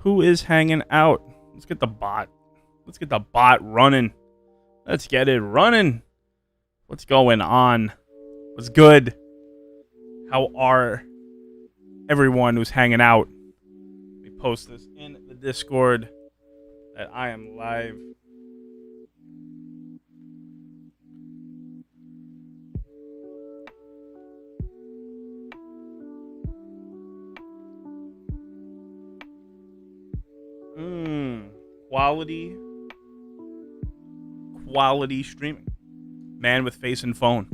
Who is hanging out? Let's get the bot. Let's get the bot running. Let's get it running. What's going on? What's good? How are everyone who's hanging out? Let me post this in the Discord that I am live. Quality streaming. Man with face and phone.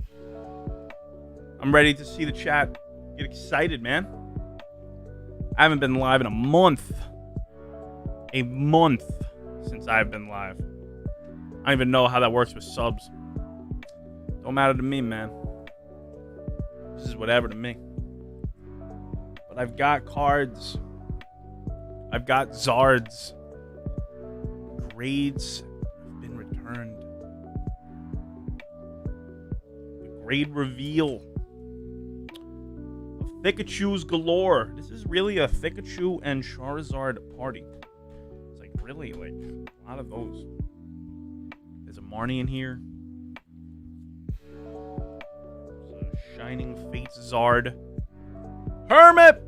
I'm ready to see the chat. Get excited, man. I haven't been live in a month. A month since I've been live. I don't even know how that works with subs. Don't matter to me, man. This is whatever to me. But I've got cards. I've got Zards. Grades have been returned. The grade reveal of Pikachu's galore. This is really a Pikachu and Charizard party. It's like really like a lot of those. There's a Marnie in here. There's a Shining Fates Zard. Hermit!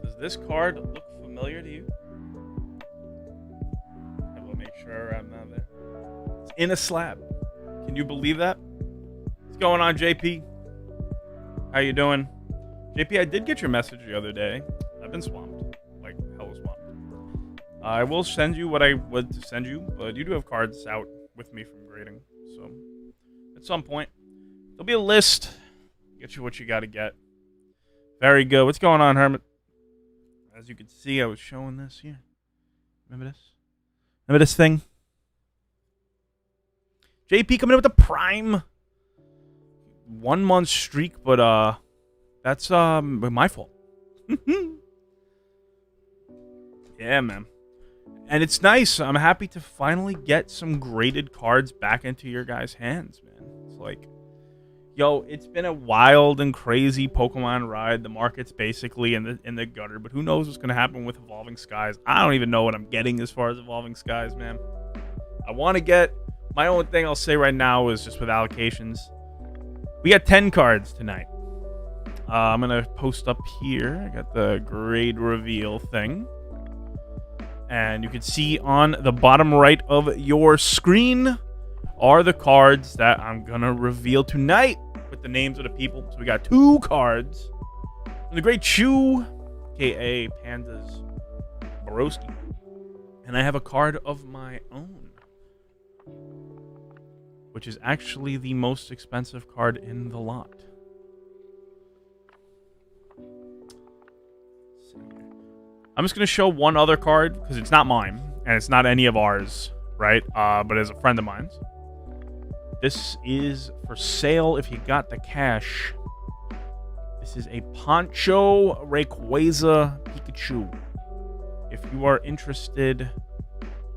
Does this card look familiar to you? I will make sure I'm not there. It's in a slab. Can you believe that? What's going on, JP? How you doing? JP, I did get your message the other day. I've been swamped. Like, hell swamped. I will send you what I would to send you, but you do have cards out with me from grading. So, at some point, there'll be a list. Get you what you gotta get. Very good. What's going on, Hermit? As you can see, I was showing this here. Remember this? Remember this thing? JP coming in with the prime 1 month streak, but that's my fault. Yeah, man. And it's nice. I'm happy to finally get some graded cards back into your guys' hands, man. It's like, yo, it's been a wild and crazy Pokemon ride. The market's basically in the gutter, but who knows what's going to happen with Evolving Skies. I don't even know what I'm getting as far as Evolving Skies, man. I want to get... My only thing I'll say right now is just with allocations. We got 10 cards tonight. I'm going to post up here. I got the grade reveal thing. And you can see on the bottom right of your screen are the cards that I'm going to reveal tonight with the names of the people. So we got 2 cards from the Great Chew, a.k.a. Panda's Borowski. And I have a card of my own, which is actually the most expensive card in the lot. I'm just going to show one other card because it's not mine and it's not any of ours, right? But it's a friend of mine's. This is for sale if you got the cash. This is a Poncho Rayquaza Pikachu. If you are interested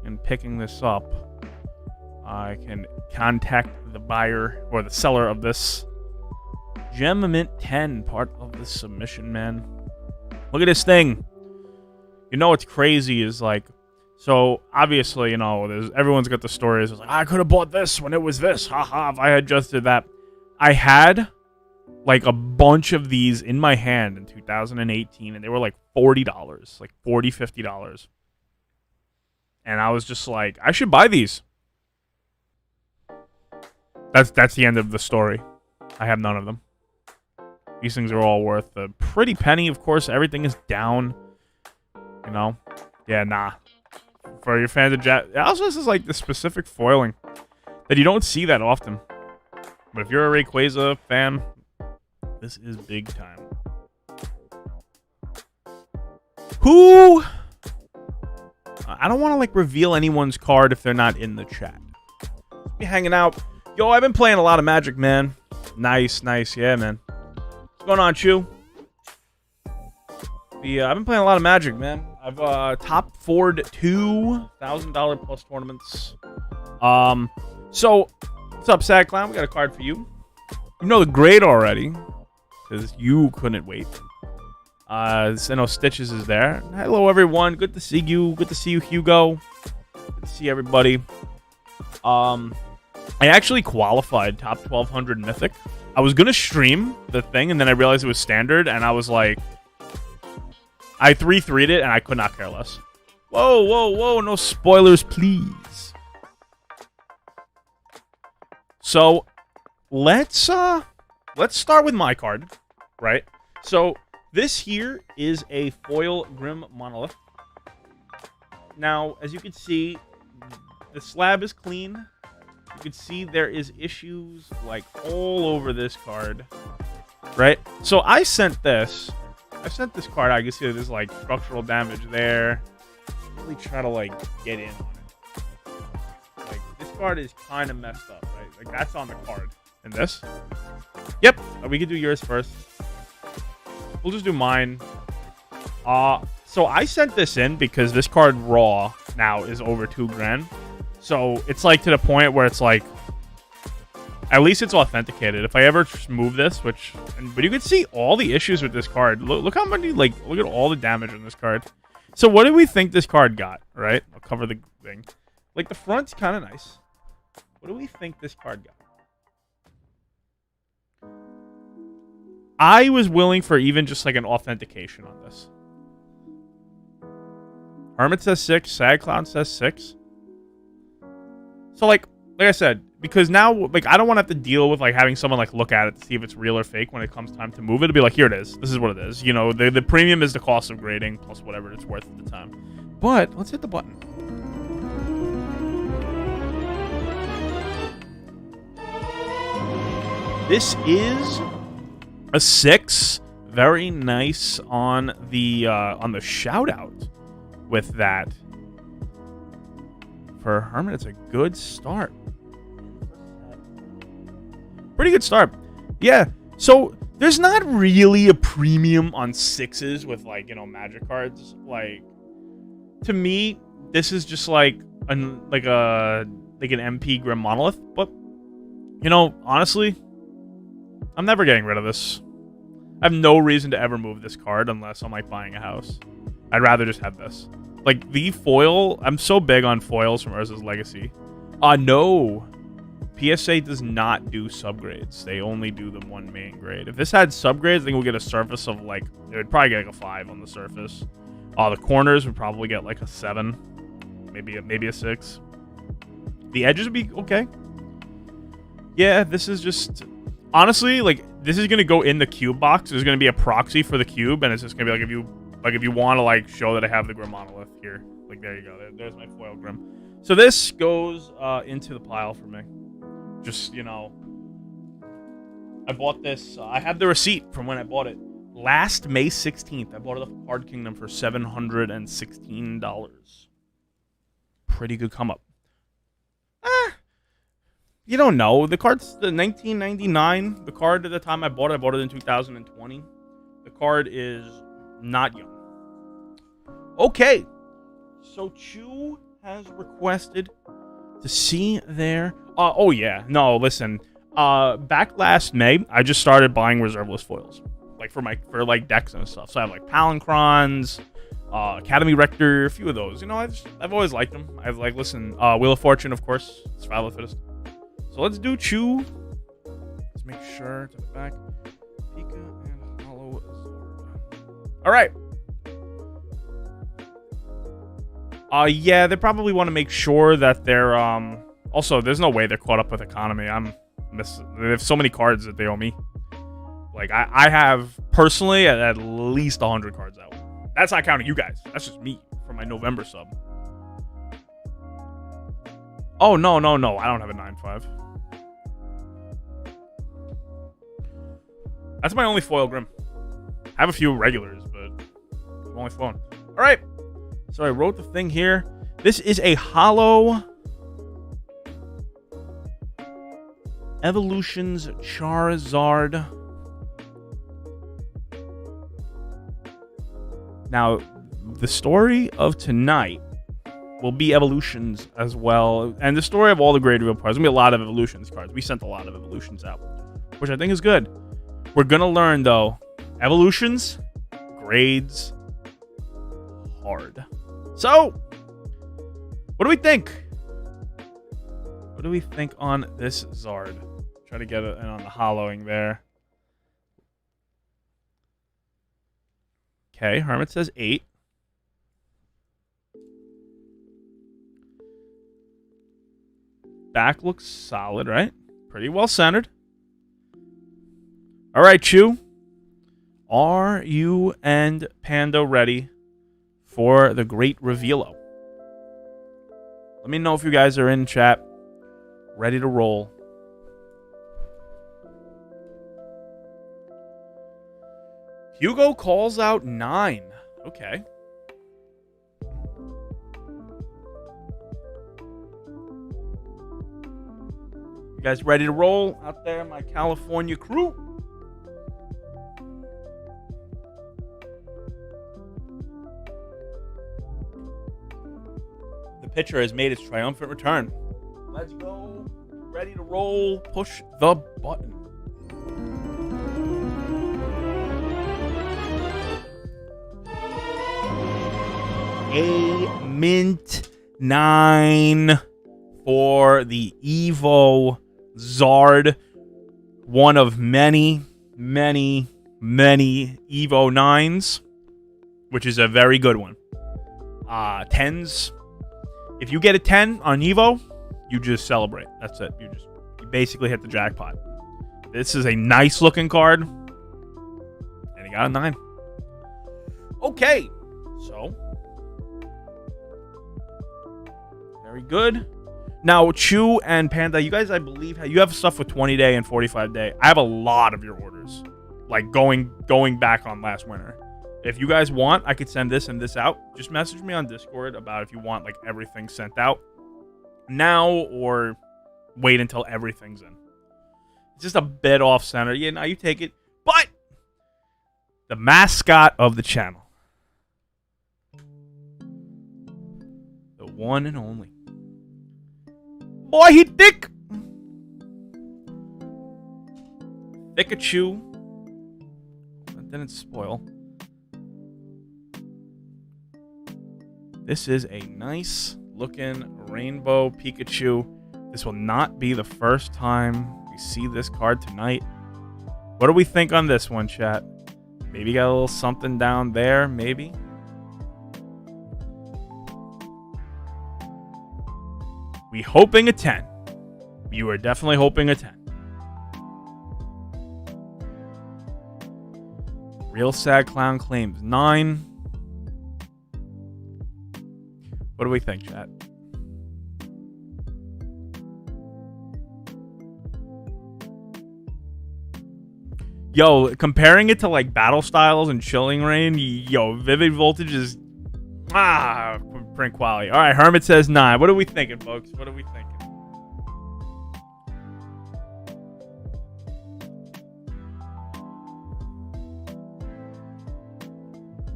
in picking this up, I can contact the buyer or the seller of this. Gem Mint 10, part of the submission, man. Look at this thing. You know what's crazy is like, so obviously, you know, everyone's got the stories. It's like, I could have bought this when it was this. Haha, if I had just did that. I had like a bunch of these in my hand in 2018, and they were like $40, like $40, $50. And I was just like, I should buy these. That's the end of the story. I have none of them. These things are all worth a pretty penny. Of course, everything is down. You know? Yeah, nah. For your fans of Jet. Also, this is like the specific foiling that you don't see that often. But if you're a Rayquaza fan, this is big time. Who? I don't want to like reveal anyone's card if they're not in the chat. Be hanging out. Yo, I've been playing a lot of Magic, man. Nice. Yeah, man. What's going on, Chew? I've been playing a lot of Magic, man. I've top 4'd 2 $1,000 plus tournaments. So what's up, Sad Clown? We got a card for you. You know the grade already, because you couldn't wait. I know Stitches is there. Hello, everyone. Good to see you. Good to see you, Hugo. Good to see everybody. I actually qualified top 1200 Mythic. I was going to stream the thing, and then I realized it was standard, and I was like... I 3-3'd it, and I could not care less. Whoa, whoa, whoa. No spoilers, please. So, let's start with my card, right? So, this here is a foil Grim Monolith. Now, as you can see, the slab is clean. You can see there is issues, like, all over this card, right? So, I sent this card out. You can see there's, like, structural damage there. Really try to, like, get in on it. Like, this card is kind of messed up, right? Like, that's on the card. And this? Yep. We could do yours first. We'll just do mine. So I sent this in because this card raw now is over $2,000. So it's like to the point where it's like, at least it's authenticated. If I ever move this, but you can see all the issues with this card. Look how many, like, look at all the damage on this card. So what do we think this card got, right? I'll cover the thing. Like, the front's kind of nice. What do we think this card got? I was willing for even just like an authentication on this. Hermit says 6. Sad Clown says 6. So like I said, because now like I don't want to have to deal with like having someone like look at it to see if it's real or fake when it comes time to move it. It'll be like, here it is. This is what it is. You know, the premium is the cost of grading plus whatever it's worth at the time. But let's hit the button. This is a 6, very nice on the shout out with that. For Hermit, it's a good start. Pretty good start. Yeah. So there's not really a premium on 6s with like, you know, magic cards. Like, to me, this is just like an MP Grim Monolith. But you know, honestly, I'm never getting rid of this. I have no reason to ever move this card unless I'm like buying a house. I'd rather just have this. Like the foil, I'm so big on foils from Urza's Legacy. No. PSA does not do subgrades. They only do the one main grade. If this had subgrades, I think we'll get a surface of like, it would probably get like a 5 on the surface. The corners would probably get like a 7. Maybe a 6. The edges would be okay. Yeah, this is just... Honestly, like, this is going to go in the cube box. There's going to be a proxy for the cube, and it's just going to be like, if you want to, like, show that I have the Grim Monolith here. Like, there you go. There's my foil Grim. So this goes into the pile for me. Just, you know, I bought this. I have the receipt from when I bought it. Last May 16th, I bought it off Card Kingdom for $716. Pretty good come up. You don't know. The card's the 1999. The card at the time I bought it in 2020. The card is not young. Okay. So Chu has requested to see their... oh, yeah. No, listen. Back last May, I just started buying reserveless foils. Like, for like, decks and stuff. So I have, like, Palancrons, Academy Rector, a few of those. You know, I've always liked them. I've, like, listen, Wheel of Fortune, of course. Survival of the Fittest. So let's do Chu. Let's make sure to the back. Pika and Hollow Zord. All right. Yeah, they probably want to make sure that they're also, there's no way they're caught up with economy. They have so many cards that they owe me. Like, I have personally at least 100 cards out. That's not counting you guys. That's just me for my November sub. Oh, no. I don't have a 9-5. That's my only foil Grim. I have a few regulars, but I'm only foiling. All right. So I wrote the thing here. This is a hollow Evolutions Charizard. Now, the story of tonight will be evolutions as well. And the story of all the grade real cards. There's going to be a lot of evolutions cards. We sent a lot of evolutions out, which I think is good. We're going to learn, though, evolutions, grades hard. So, what do we think? What do we think on this Zard? Try to get it in on the hollowing there. Okay, Hermit says 8. Back looks solid, right? Pretty well centered. All right, Chew. Are you and Panda ready for the great revealo? Let me know if you guys are in chat. Ready to roll. Hugo calls out 9. Okay. You guys ready to roll out there, my California crew? The pitcher has made its triumphant return. Let's go. Ready to roll. Push the button. A mint 9 for the Evo Zard. One of many, many, many Evo 9s, which is a very good one. 10s. If you get a 10 on Evo, you just celebrate. That's it. You basically hit the jackpot. This is a nice looking card. And he got a 9. Okay. So. Very good. Now, Chew and Panda, you guys, I believe, you have stuff with 20-day and 45-day. I have a lot of your orders. Like going back on last winter. If you guys want, I could send this and this out. Just message me on Discord about if you want like everything sent out now or wait until everything's in. It's just a bit off center. Yeah, now you take it. But the mascot of the channel, the one and only, boy, he thick. Pikachu. That didn't spoil. This is a nice looking rainbow Pikachu. This will not be the first time we see this card tonight. What do we think on this one, chat? Maybe got a little something down there, maybe. We hoping a 10. You are definitely hoping a 10. Real Sad Clown claims 9. What do we think, chat? Yo, comparing it to like Battle Styles and Chilling Reign, yo, Vivid Voltage is print quality. All right, Hermit says 9. What are we thinking, folks? What are we thinking?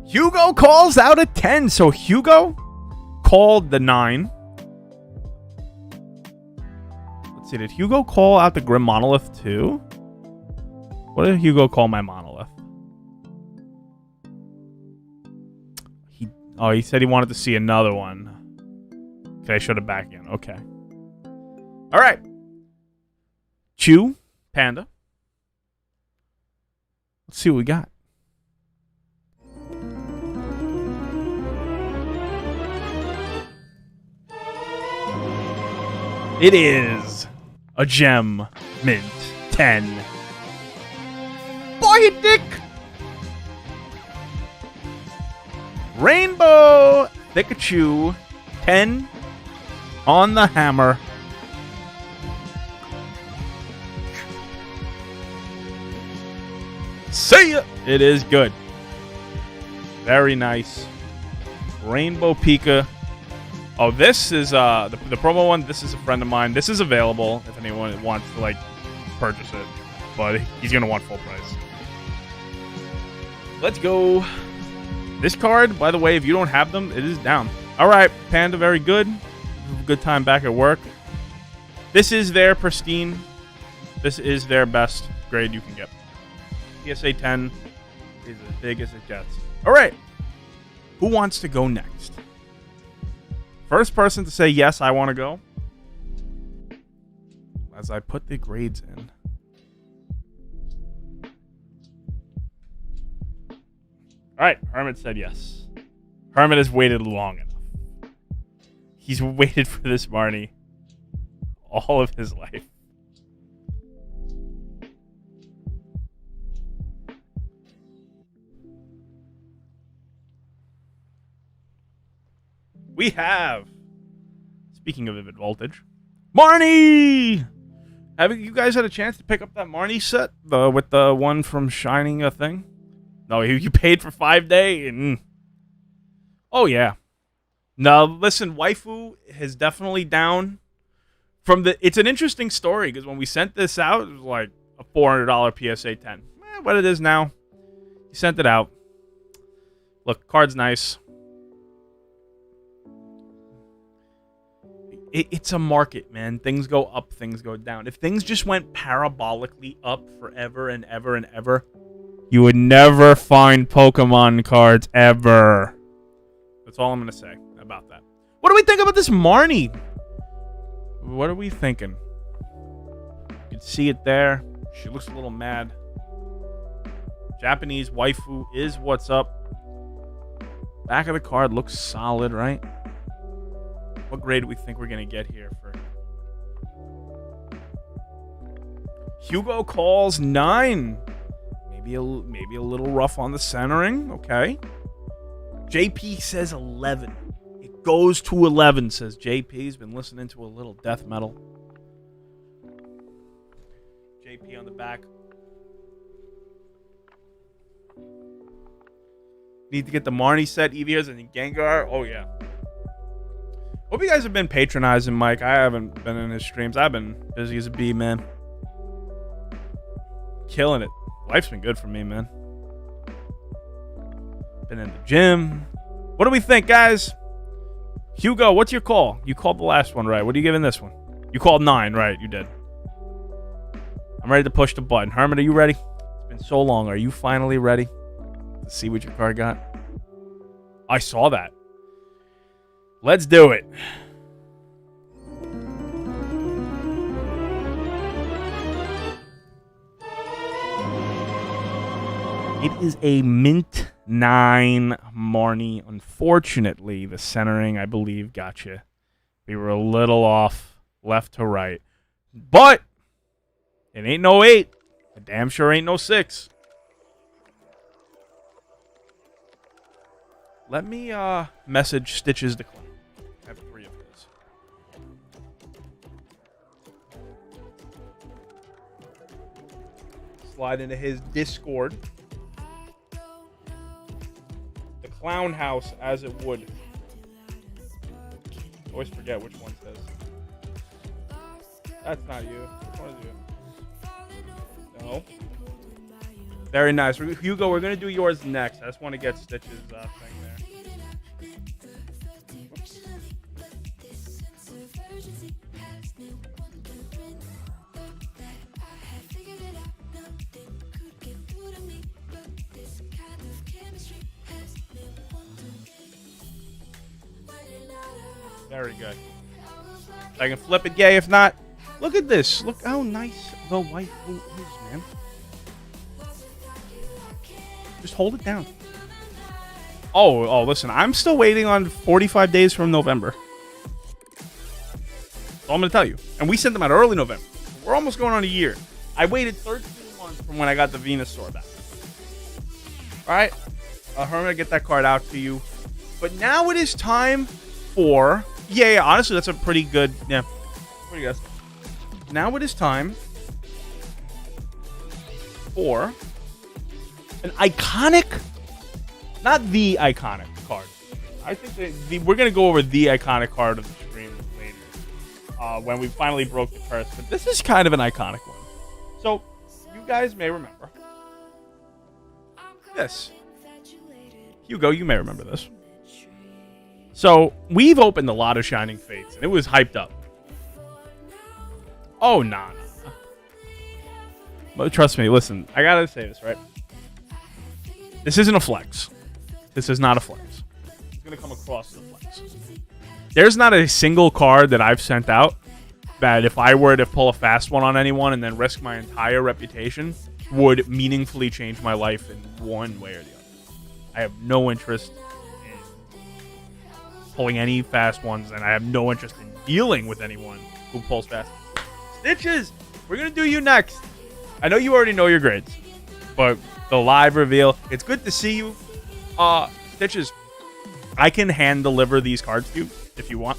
Hugo calls out a 10. So Hugo called the 9. Let's see. Did Hugo call out the Grim Monolith too? What did Hugo call my Monolith? He said he wanted to see another one. Okay, I showed it back in. Okay. All right. Chew, Panda. Let's see what we got. It is a gem mint 10. Boy, dick! Rainbow Pikachu 10 on the hammer. See ya! It is good. Very nice. Rainbow Pika. Oh, this is the promo one. This is a friend of mine. This is available if anyone wants to like purchase it, but he's gonna want full price. Let's go. This card, by the way, if you don't have them, it is down. All right, Panda, very good. Good time back at work. This is their pristine. This is their best grade you can get. PSA 10 is as big as it gets. All right. Who wants to go next? First person to say yes, I want to go. As I put the grades in. All right, Hermit said yes. Hermit has waited long enough. He's waited for this Marnie all of his life. We have, speaking of Vivid Voltage, Marnie! Have you guys had a chance to pick up that Marnie set? With the one from Shining a thing? No, you paid for 5 days. Oh, yeah. No, listen, Waifu is definitely down. It's an interesting story, because when we sent this out, it was like a $400 PSA 10. What it is now. He sent it out. Look, card's nice. It's a market, man. Things go up, things go down. If things just went parabolically up forever and ever and ever, you would never find Pokemon cards ever. That's all I'm going to say about that. What do we think about this Marnie? What are we thinking? You can see it there. She looks a little mad. Japanese waifu is what's up. Back of the card looks solid, right? What grade do we think we're going to get here for? Hugo calls 9. Maybe a little rough on the centering. Okay. JP says 11. It goes to 11, says JP. He's been listening to a little death metal. JP on the back. Need to get the Marnie set, Evias, and Gengar. Oh, yeah. Hope you guys have been patronizing Mike. I haven't been in his streams. I've been busy as a bee, man. Killing it. Life's been good for me, man. Been in the gym. What do we think, guys? Hugo, what's your call? You called the last one, right? What are you giving this one? You called 9, right? You did. I'm ready to push the button. Hermit, are you ready? It's been so long. Are you finally ready to see what your card got? I saw that. Let's do it. It is a Mint 9 Marnie. Unfortunately, the centering, I believe, got you. We were a little off left to right. But it ain't no 8. It damn sure ain't no 6. Let me message Stitches the Clown. I have 3 of his. Slide into his Discord. The Clown House, as it would. Always forget which one says. That's not you. Which one is you? No. Very nice. Hugo, we're going to do yours next. I just want to get Stitch's thing there. Very good. I can flip it gay. If not, look at this. Look how nice the waifu is, man. Just hold it down. Oh, listen. I'm still waiting on 45 days from November. That's all I'm going to tell you. And we sent them out early November. We're almost going on a year. I waited 13 months from when I got the Venusaur back. All right. Hermit, get that card out to you. But now it is time for... Yeah, honestly, that's a pretty good... Yeah, pretty good. Now it is time for an iconic... Not the iconic card. I think we're going to go over the iconic card of the stream later. When we finally broke the curse. But this is kind of an iconic one. So, you guys may remember this. Hugo, you may remember this. So, we've opened a lot of Shining Fates, and it was hyped up. Oh, nah. But trust me, listen, I gotta say this, right? This isn't a flex. This is not a flex. It's going to come across as a flex. There's not a single card that I've sent out that if I were to pull a fast one on anyone and then risk my entire reputation would meaningfully change my life in one way or the other. I have no interest in pulling any fast ones, and I have no interest in dealing with anyone who pulls fast. Stitches, we're going to do you next. I know you already know your grades, but the live reveal, it's good to see you. Stitches, I can hand deliver these cards to you if you want.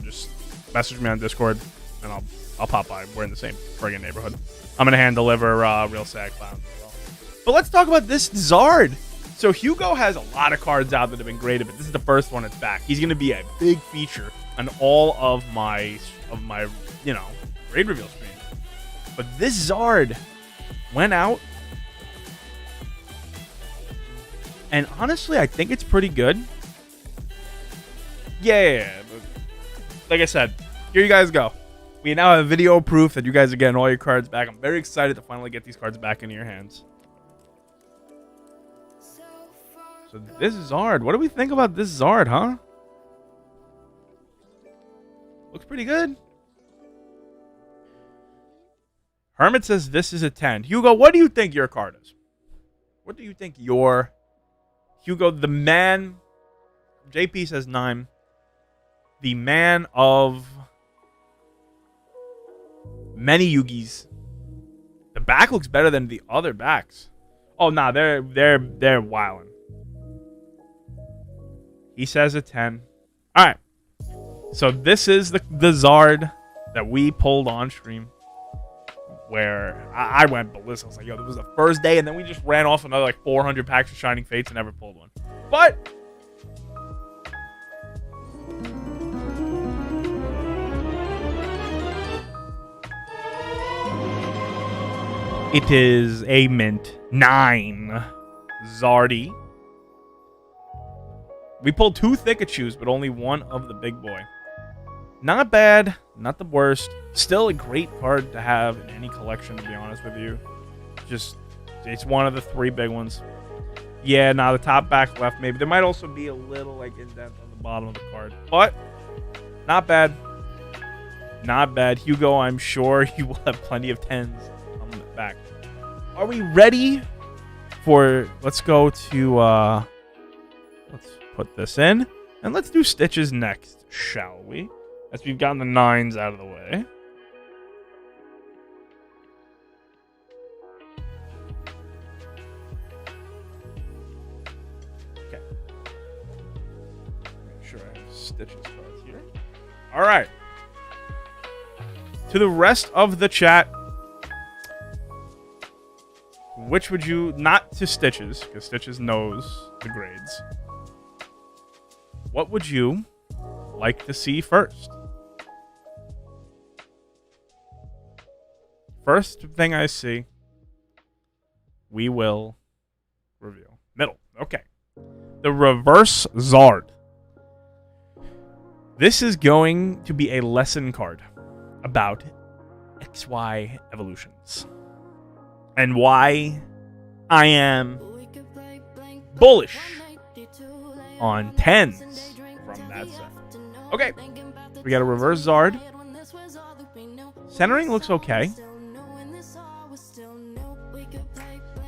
Just message me on Discord, and I'll pop by. We're in the same friggin' neighborhood. I'm going to hand deliver Real Sad Clowns as well. But let's talk about this Zard. So Hugo has a lot of cards out that have been graded, but this is the first one that's back. He's going to be a big feature on all of my grade reveal streams. But this Zard went out, and honestly, I think it's pretty good. Yeah. Like I said, here you guys go. We now have video proof that you guys are getting all your cards back. I'm very excited to finally get these cards back into your hands. So this Zard, what do we think about this Zard, huh? Looks pretty good. Hermit says this is a 10. Hugo, what do you think your card is? What do you think your... Hugo, the man... JP says 9. The man of many Yugis. The back looks better than the other backs. Oh, nah, they're wildin'. He says a 10. All right. So this is the Zard that we pulled on stream, where I went ballistic. I was like, yo, this was the first day, and then we just ran off another like 400 packs of Shining Fates and never pulled one. But it is a mint 9 Zardy. We pulled 2 Thickachus, but only one of the big boy. Not bad, not the worst. Still a great card to have in any collection, to be honest with you. Just, it's one of the 3 big ones. Yeah, now the top back left, maybe. There might also be a little like indent on the bottom of the card. But, not bad. Not bad. Hugo, I'm sure you will have plenty of 10s on the back. Are we ready for, let's go to, let's put this in. And let's do Stitches next, shall we? As we've gotten the 9s out of the way. Okay. Make sure I have Stitches cards here. All right. To the rest of the chat, which would you, not to Stitches, because Stitches knows the grades. What would you like to see first? First thing I see, we will reveal. Middle. Okay. The Reverse Zard. This is going to be a lesson card about XY evolutions. And why I am bullish on 10s from that set. Okay. We got a Reverse Zard. Centering looks okay.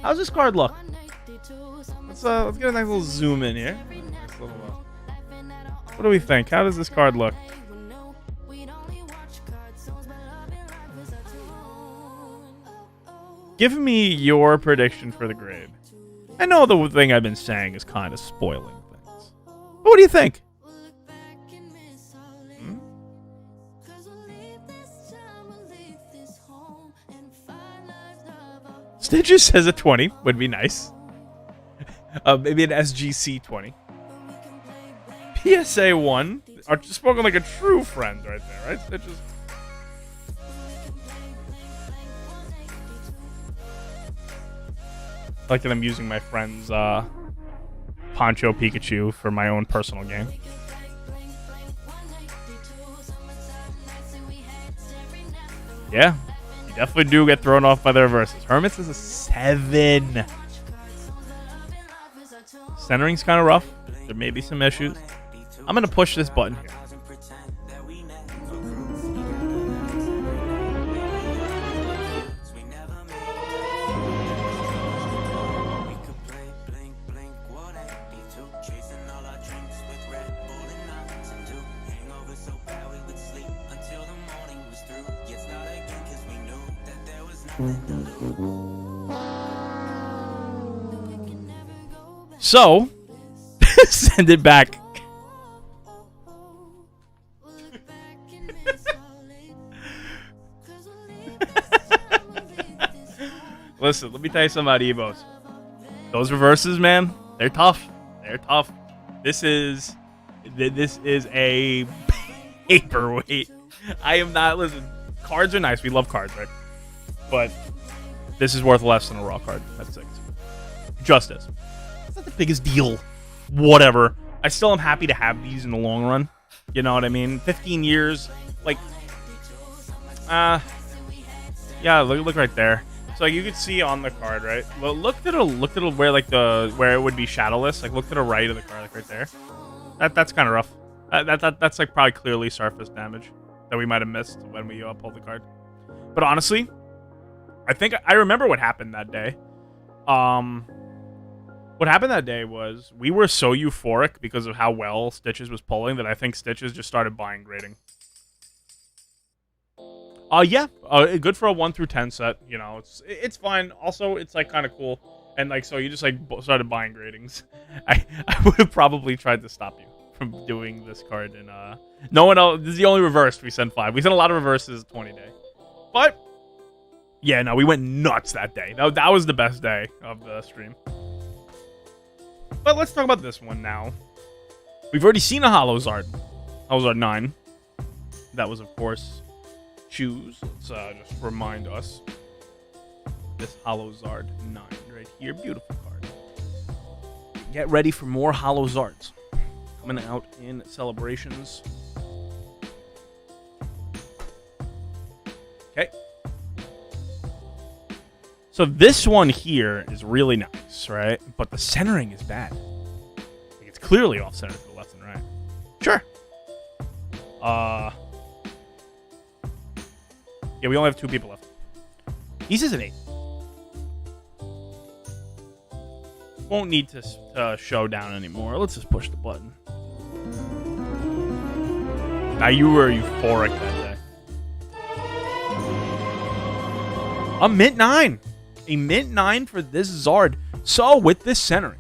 How's this card look? Let's get a nice little zoom in here. Nice little, what do we think? How does this card look? Give me your prediction for the grade. I know the thing I've been saying is kind of spoiling things. But what do you think? Stitches says a 20 would be nice. Maybe an SGC 20. PSA 1 are just spoken like a true friend right there, right? Stitches. I like that I'm using my friend's Poncho Pikachu for my own personal game. Yeah, you definitely do get thrown off by the reverses. Hermits is a 7. Centering's kind of rough. There may be some issues. I'm going to push this button here. So, send it back. Listen, let me tell you something about Evos. Those reverses, man, they're tough. They're tough. This is a paperweight. I am not, listen, cards are nice. We love cards, right? But this is worth less than a raw card. That's 6. Just is. It's not the biggest deal. Whatever. I still am happy to have these in the long run. You know what I mean? 15 years. Like, yeah, look right there. So you could see on the card, right? Well, look at where like where it would be shadowless. Like, look to the right of the card, like right there. That's kind of rough. That's like probably clearly surface damage that we might have missed when we pulled the card. But honestly, I think I remember what happened that day. What happened that day was we were so euphoric because of how well Stitches was pulling that I think Stitches just started buying grading. Yeah, good for a 1 through 10 set. You know, it's fine. Also, it's like kind of cool, and like so you just like started buying gradings. I would have probably tried to stop you from doing this card, and no one else. This is the only reverse we sent 5. We sent a lot of reverses 20 day, but yeah, no, we went nuts that day. That was the best day of the stream. But let's talk about this one now. We've already seen a Holozard. Holozard 9. That was, of course, Choose. Let's just remind us. This Holozard 9 right here. Beautiful card. Get ready for more Holozards. Coming out in celebrations. Okay. So this one here is really nice, right? But the centering is bad. Like, it's clearly off center to the left and right. Sure. Yeah, we only have 2 people left. He's an 8. Won't need to show down anymore. Let's just push the button. Now you were euphoric that day. A mint 9. A mint 9 for this Zard. So, with this centering,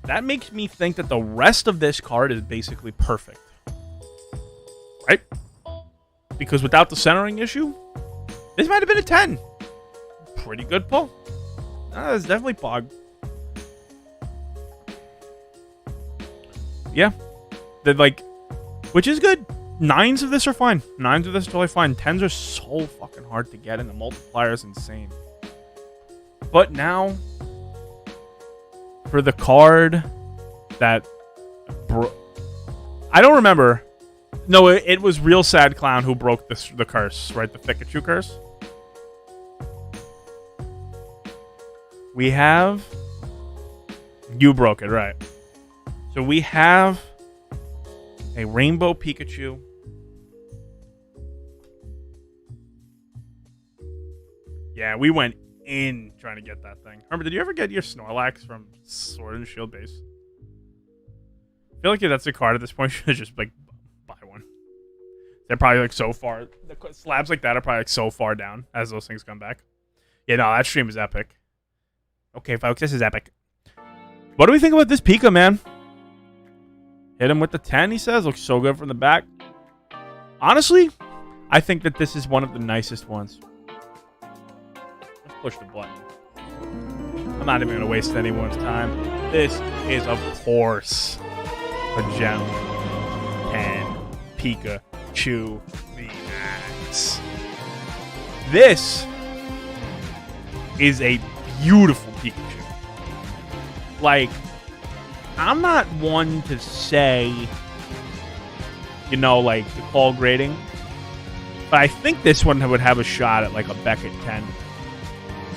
that makes me think that the rest of this card is basically perfect. Right? Because without the centering issue, this might have been a 10. Pretty good pull. It's definitely Pog. Yeah. Which is good. 9s of this are fine. 9s of this are totally fine. 10s are so fucking hard to get, and the multiplier is insane. But now, for the card that I don't remember. No, it was Real Sad Clown who broke the curse, right? The Pikachu curse. We have... You broke it, right. So we have a Rainbow Pikachu. Yeah, we went in trying to get that thing. Remember, did you ever get your Snorlax from Sword and Shield base? I feel like if that's a card at this point, you should just like buy one. They're probably like so far. The slabs like that are probably like so far down as those things come back. Yeah, no, that stream is epic. Okay, folks, this is epic. What do we think about this Pika, man? Hit him with the 10, he says. Looks so good from the back. Honestly, I think that this is one of the nicest ones. Let's push the button. I'm not even going to waste anyone's time. This is, of course, a Gen 10 Pikachu VMAX. This is a beautiful Pikachu. Like, I'm not one to say, you know, like, to call grading. But I think this one would have a shot at, like, a Beckett 10.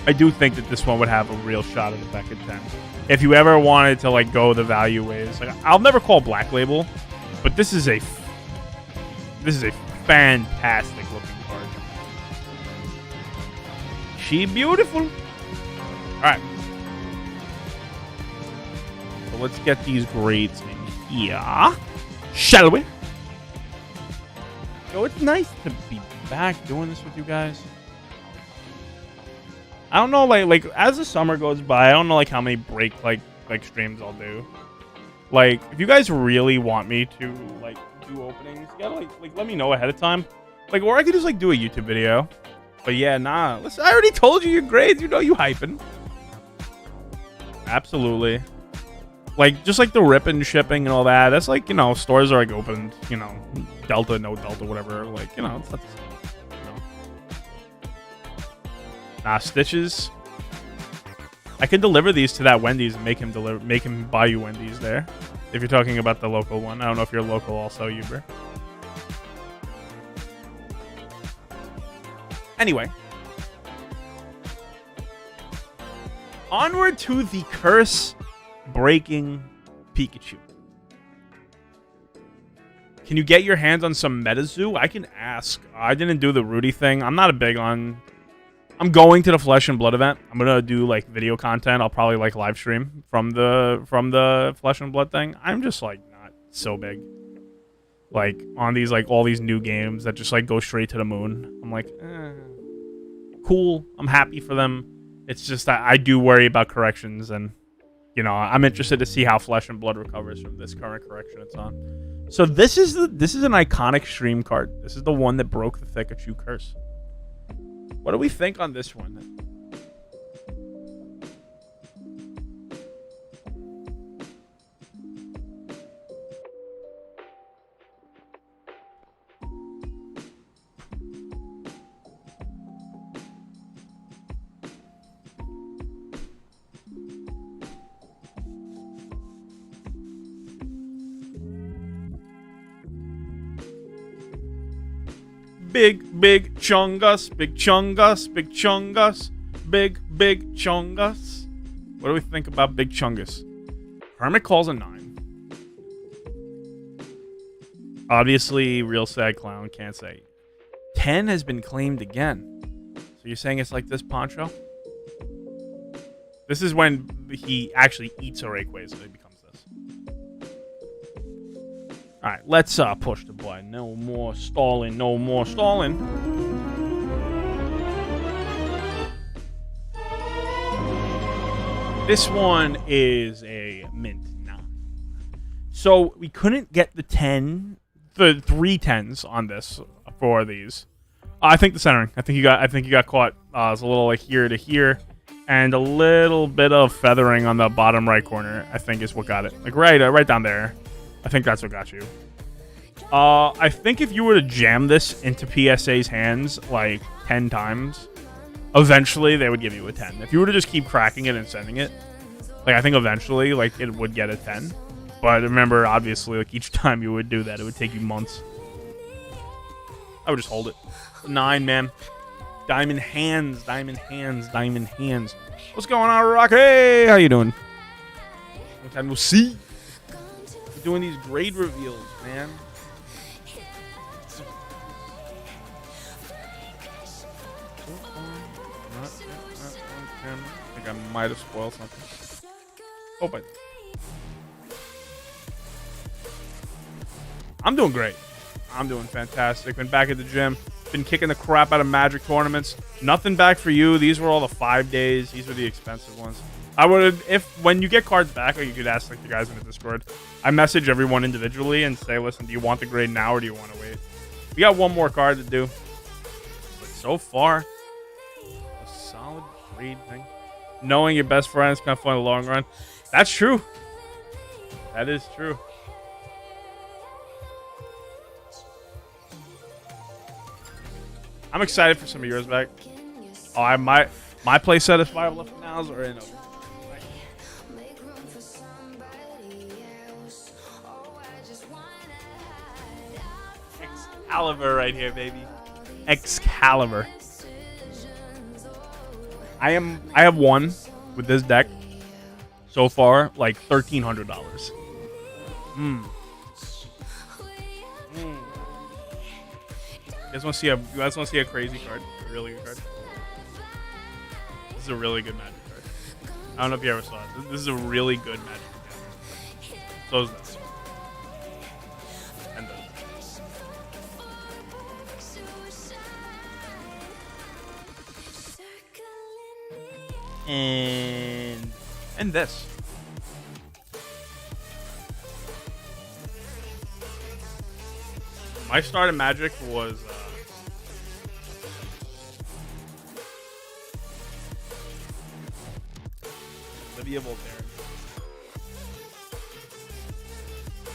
I do think that this one would have a real shot at the Beckett 10. If you ever wanted to like go the value ways, like I'll never call Black Label, but this is a fantastic looking card. She beautiful. All right. So let's get these grades in here, shall we? So it's nice to be back doing this with you guys. I don't know, like as the summer goes by, I don't know like how many break like streams I'll do. Like, if you guys really want me to like do openings, you gotta like let me know ahead of time. Like, or I could just like do a YouTube video. But yeah, nah. Listen, I already told you your grades. You know you hyping. Absolutely. Like, just like the ripping shipping and all that. That's like, you know, stores are like opened. You know, Delta, no Delta, whatever. Like, you know, that's. Stitches. I can deliver these to that Wendy's and make him buy you Wendy's there. If you're talking about the local one. I don't know if you're local also, Uber. Anyway. Onward to the curse breaking Pikachu. Can you get your hands on some MetaZoo? I can ask. I didn't do the Rudy thing. I'm not a big on... I'm going to the Flesh and Blood event. I'm gonna do like video content. I'll probably like live stream from the Flesh and Blood thing. I'm just like not so big, like on these like all these new games that just like go straight to the moon. I'm like, cool. I'm happy for them. It's just that I do worry about corrections, and you know I'm interested to see how Flesh and Blood recovers from this current correction it's on. So this is an iconic stream card. This is the one that broke the Pikachu curse. What do we think on this one? Big Chungus, big Chungus, big Chungus, big Chungus. What do we think about Big Chungus? Hermit calls a 9. Obviously, real sad clown can't say. 10 has been claimed again. So you're saying it's like this, Poncho? This is when he actually eats a Rayquaza, so he becomes this. Alright, let's push the button. No more stalling, no more stalling. This one is a mint 9. So we couldn't get the 10, the 3 10s on this for these. I think the centering. I think you got caught. It's a little like here to here, and a little bit of feathering on the bottom right corner. I think is what got it. Like right down there. I think that's what got you. I think if you were to jam this into PSA's hands like 10 times, eventually they would give you a 10. If you were to just keep cracking it and sending it, like I think eventually like it would get a 10. But remember, obviously, like each time you would do that, it would take you months. I would just hold it. 9, man. Diamond hands, diamond hands, diamond hands. What's going on, Rock? Hey, how you doing? Long time no see. We're doing these grade reveals, man. I think I might have spoiled something. Oh, but I'm doing great. I'm doing fantastic. Been back at the gym. Been kicking the crap out of Magic tournaments. Nothing back for you. These were all the 5 days. These were the expensive ones. I would, when you get cards back, or you could ask like the guys in the Discord. I message everyone individually and say, listen, do you want the grade now or do you want to wait? We got one more card to do. But so far, a solid grade thing. Knowing your best friend is kind of fun in the long run. That's true. That is true. I'm excited for some of yours back. Oh, my playset is 5 left nows are in a Excalibur right here, baby. Excalibur. I have won with this deck so far like $1,300. You guys want to see a crazy card? A really good card. This is a really good Magic card. I don't know if you ever saw it. This is a really good Magic card. So is this. And this. And this. My start in Magic was Olivia Voltaire.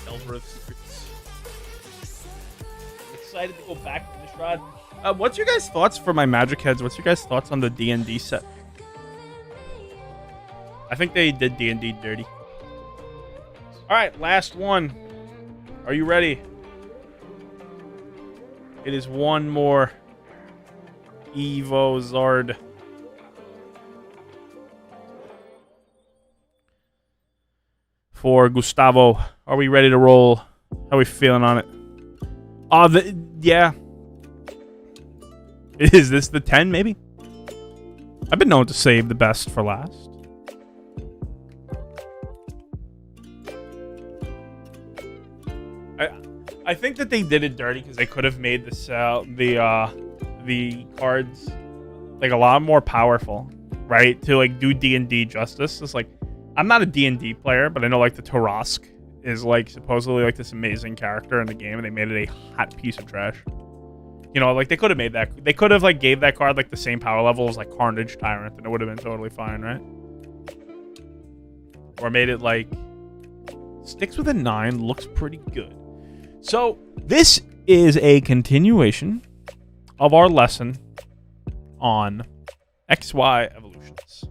Ellsworth Secrets. I'm excited to go back to Innistrad. What's your guys' thoughts for my Magic heads? What's your guys' thoughts on the D&D set? I think they did D&D dirty. All right, last one. Are you ready? It is one more Evo Zard. For Gustavo. Are we ready to roll? How are we feeling on it? Yeah. Is this the 10, maybe? I've been known to save the best for last. I think that they did it dirty because they could have made the cards like a lot more powerful, right? To like do D&D justice. It's like I'm not a D&D player, but I know like the Tarask is like supposedly like this amazing character in the game, and they made it a hot piece of trash. You know, like they could have made that. They could have like gave that card like the same power level as like Carnage Tyrant, and it would have been totally fine, right? Or made it like sticks with a 9, looks pretty good. So this is a continuation of our lesson on XY evolutions.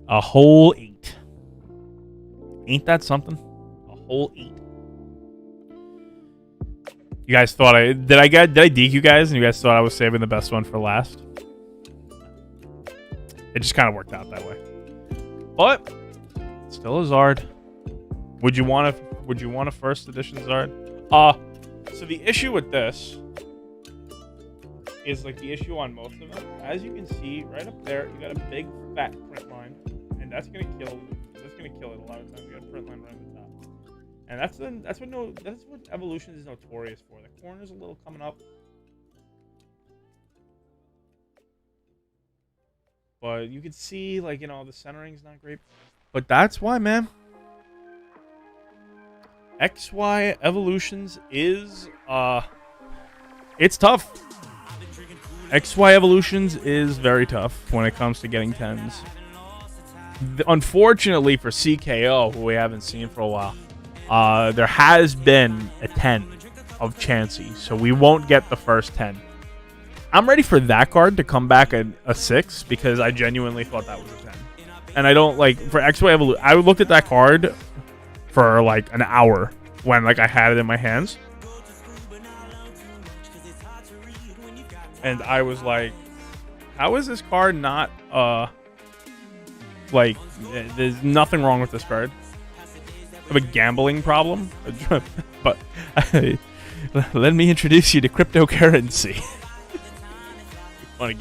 A whole 8. Ain't that something? A whole 8. You guys thought did I deke you guys and you guys thought I was saving the best one for last? It just kind of worked out that way. But still a Zard. Would you want a first edition Zard? So the issue with this is like the issue on most of them. As you can see right up there, you got a big fat print line, and that's gonna kill it a lot of times. You got a print line right at the top. And that's what Evolutions is notorious for. The corner's a little coming up. But you can see, like, you know, the centering's not great. But that's why, man. XY Evolutions is, it's tough. XY Evolutions is very tough when it comes to getting 10s. Unfortunately for CKO, who we haven't seen for a while, there has been a 10 of Chansey, so we won't get the first 10. I'm ready for that card to come back a 6 because I genuinely thought that was a 10. And I don't like for XY Evolution. I looked at that card for like an hour when like I had it in my hands, and I was like, "How is this card not like? There's nothing wrong with this card. I have a gambling problem, but let me introduce you to cryptocurrency." You want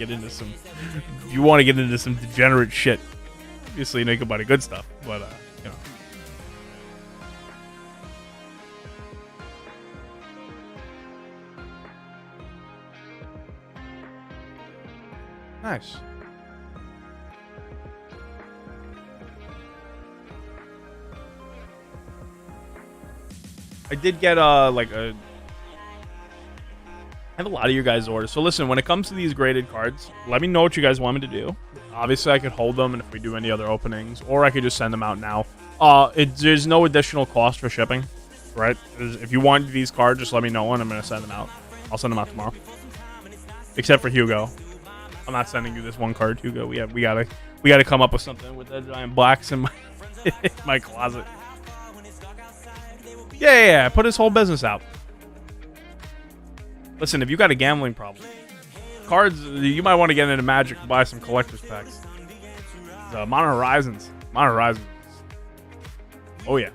to get into some degenerate shit. Obviously, you know, you can buy the good stuff, but you know. Nice. I did get I have a lot of your guys' orders. So listen, when it comes to these graded cards, let me know what you guys want me to do. Obviously, I could hold them, and if we do any other openings, or I could just send them out now. There's no additional cost for shipping, right? If you want these cards, just let me know, and I'm gonna send them out. I'll send them out tomorrow. Except for Hugo, I'm not sending you this one card, Hugo. We gotta come up with something with the giant blacks in my in my closet. Yeah. Put his whole business out. Listen, if you got a gambling problem, cards, you might want to get into Magic and buy some collector's packs. Modern Horizons. Oh, yeah.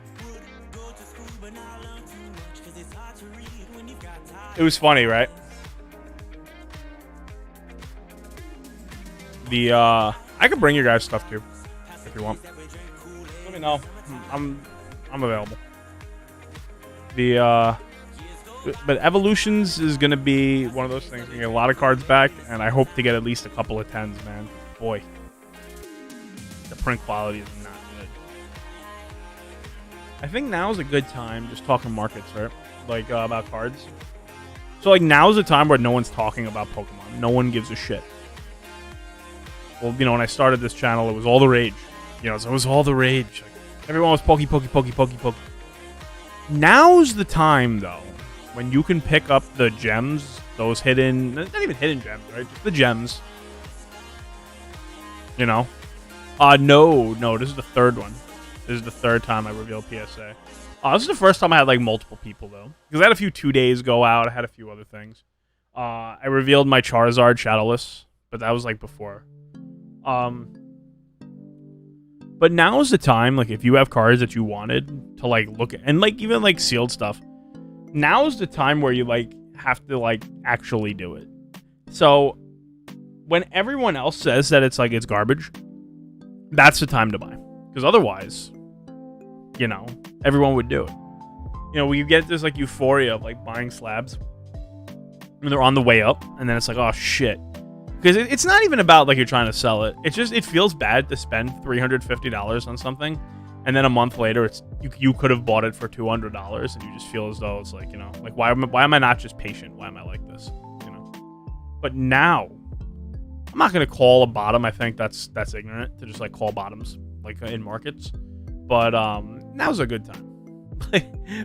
It was funny, right? I could bring you guys stuff too, if you want. Let me know. I'm available. But Evolutions is gonna be one of those things. You get a lot of cards back, and I hope to get at least a couple of 10s, man. Boy, the print quality is not good. I think now is a good time, just talking markets, right? Like about cards. So like now is a time where no one's talking about Pokemon. No one gives a shit. Well, you know, when I started this channel, it was all the rage. You know, so it was all the rage. Like, everyone was Poke. Now's the time, though, when you can pick up the gems, those hidden, not even hidden gems, right? Just the gems. You know? No, this is the third one. This is the third time I revealed PSA. This is the first time I had, like, multiple people, though. Because I had a few 2 days go out. I had a few other things. I revealed my Charizard Shadowless, but that was, like, before. But now is the time, like, if you have cards that you wanted to, like, look at, and, like, even, like, sealed stuff, now is the time where you, like, have to, like, actually do it. So, when everyone else says that it's, like, it's garbage, that's the time to buy. Because otherwise, you know, everyone would do it. You know, when you get this, like, euphoria of, like, buying slabs, and they're on the way up, and then it's like, oh, shit. Because it's not even about, like, you're trying to sell it. It's just, it feels bad to spend $350 on something, and then a month later, it's you could have bought it for $200, and you just feel as though it's like, you know, like, why am I not just patient? Why am I like this? You know? But now, I'm not going to call a bottom. I think that's ignorant to just, like, call bottoms, like, in markets. But now's a good time.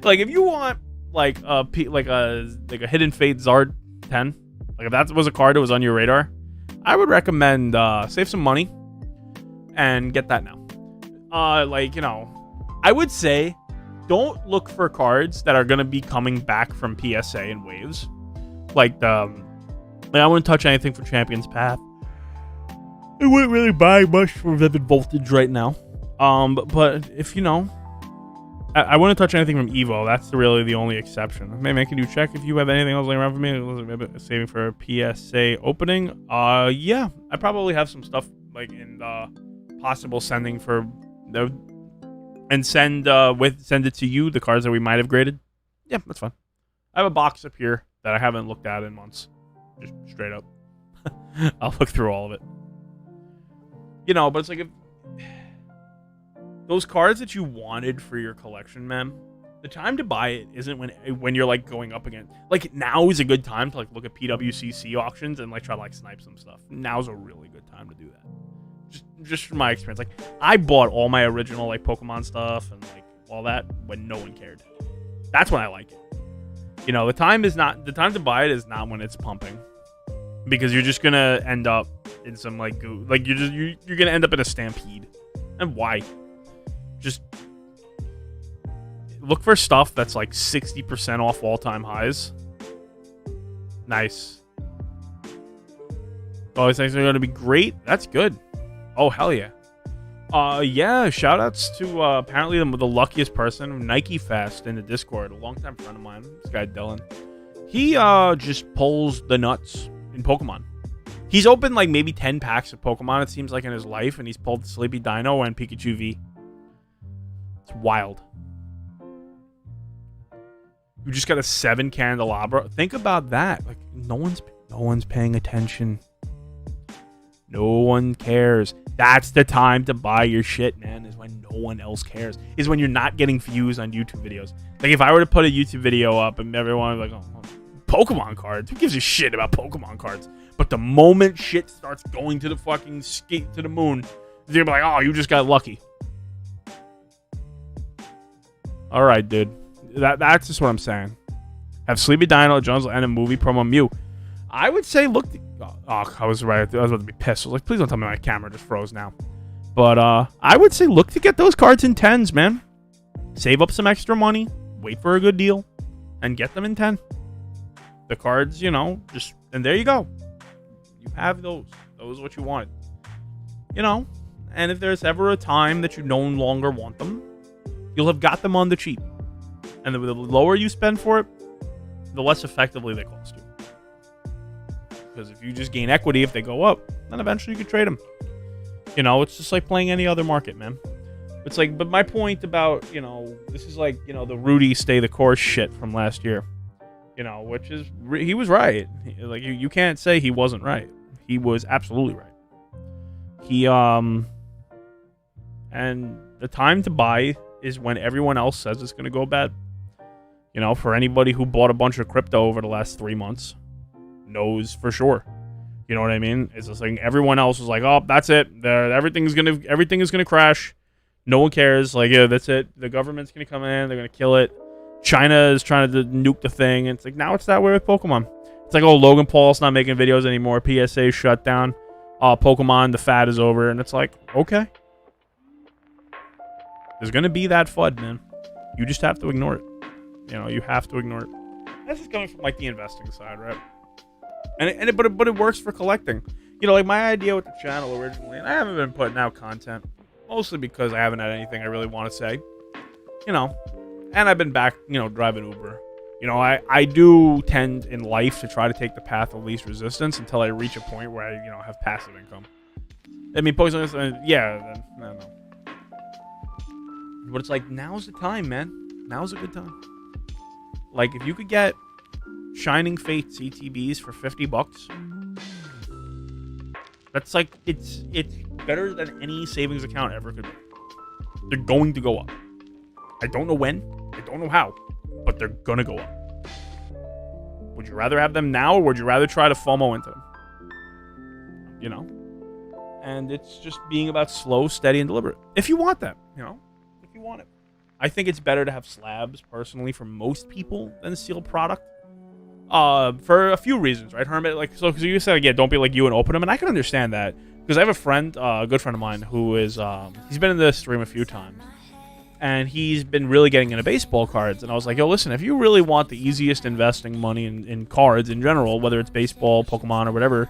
Like, if you want, like a Hidden Fate Zard 10, like, if that was a card that was on your radar, I would recommend save some money and get that now. Like, you know, I would say don't look for cards that are going to be coming back from PSA in waves. Like, I wouldn't touch anything for Champion's Path. I wouldn't really buy much for Vivid Voltage right now. But if, you know, I wouldn't touch anything from Evo. That's really the only exception. Maybe can you check if you have anything else laying around for me? Saving for a PSA opening. Yeah, I probably have some stuff like in possible sending for the and send it to you the cards that we might have graded. Yeah, that's fine. I have a box up here that I haven't looked at in months. Just straight up, I'll look through all of it. You know, but it's like if those cards that you wanted for your collection, man, the time to buy it isn't when you're, like, going up against... Like, now is a good time to, like, look at PWCC auctions and, like, try to, like, snipe some stuff. Now's a really good time to do that. Just from my experience. Like, I bought all my original, like, Pokemon stuff and, like, all that when no one cared. That's when I like it. You know, the time to buy it is not when it's pumping. Because you're just gonna end up in some, like, you're gonna end up in a stampede. And why? Just look for stuff that's like 60% off all-time highs. Nice. Oh, these things are going to be great. That's good. Oh, hell yeah. Yeah, shout-outs to apparently the luckiest person, Nike Fest in the Discord, a longtime friend of mine, this guy Dylan. He just pulls the nuts in Pokemon. He's opened like maybe 10 packs of Pokemon, it seems like, in his life, and he's pulled Sleepy Dino and Pikachu V. Wild. You just got a 7 Candelabra. Think about that. Like, no one's paying attention. No one cares. That's the time to buy your shit, man, is when no one else cares. Is when you're not getting views on YouTube videos. Like, if I were to put a YouTube video up and everyone was like, oh, Pokemon cards? Who gives a shit about Pokemon cards? But the moment shit starts going to the fucking skate to the moon, they're gonna be like, oh, you just got lucky. All right, dude. That's just what I'm saying. Have Sleepy Dino, Jones, and a movie promo Mew. I would say look. I was right. I was about to be pissed. I was like, please don't tell me my camera just froze now. But I would say look to get those cards in 10s, man. Save up some extra money. wait for a good deal and get them in 10. The cards, you know, just, and there you go. You have those. Those are what you wanted. You know, and if there's ever a time that you no longer want them, you'll have got them on the cheap. And the lower you spend for it, the less effectively they cost you. Because if you just gain equity, if they go up, then eventually you can trade them. You know, it's just like playing any other market, man. It's like, but my point about, you know, this is like, you know, the Rudy stay the course shit from last year. You know, which is, he was right. Like, you can't say he wasn't right. He was absolutely right. And the time to buy is when everyone else says it's going to go bad. You know, for anybody who bought a bunch of crypto over the last 3 months, knows for sure. You know what I mean? It's just like everyone else was like, "Oh, that's it. Everything is gonna crash. No one cares. Like, yeah, that's it. The government's gonna come in. They're gonna kill it. China is trying to nuke the thing." And it's like now it's that way with Pokemon. It's like, oh, Logan Paul's not making videos anymore. PSA shut down. Pokemon, the fad is over, and it's like, okay, there's gonna be that FUD, man. You just have to ignore it. You know, you have to ignore it. This is coming from like the investing side, right? But it works for collecting. You know, like my idea with the channel originally, and I haven't been putting out content mostly because I haven't had anything I really want to say. You know, and I've been back, you know, driving Uber. You know, I do tend in life to try to take the path of least resistance until I reach a point where I, you know, have passive income. I mean, yeah, no. But it's like, now's the time, man. Now's a good time. Like, if you could get Shining Fates ETBs for $50, that's like, it's better than any savings account ever could be. They're going to go up. I don't know when. I don't know how. But they're going to go up. Would you rather have them now, or would you rather try to FOMO into them? You know? And it's just being about slow, steady, and deliberate. If you want that, you know? If you want it. I think it's better to have slabs, personally, for most people than sealed product. For a few reasons, right, Hermit? Like, so, because you said, yeah, don't be like you and open them, and I can understand that. Because I have a friend, a good friend of mine, who is, he's been in the stream a few times. And he's been really getting into baseball cards. And I was like, yo, listen, if you really want the easiest investing money in cards in general, whether it's baseball, Pokemon, or whatever,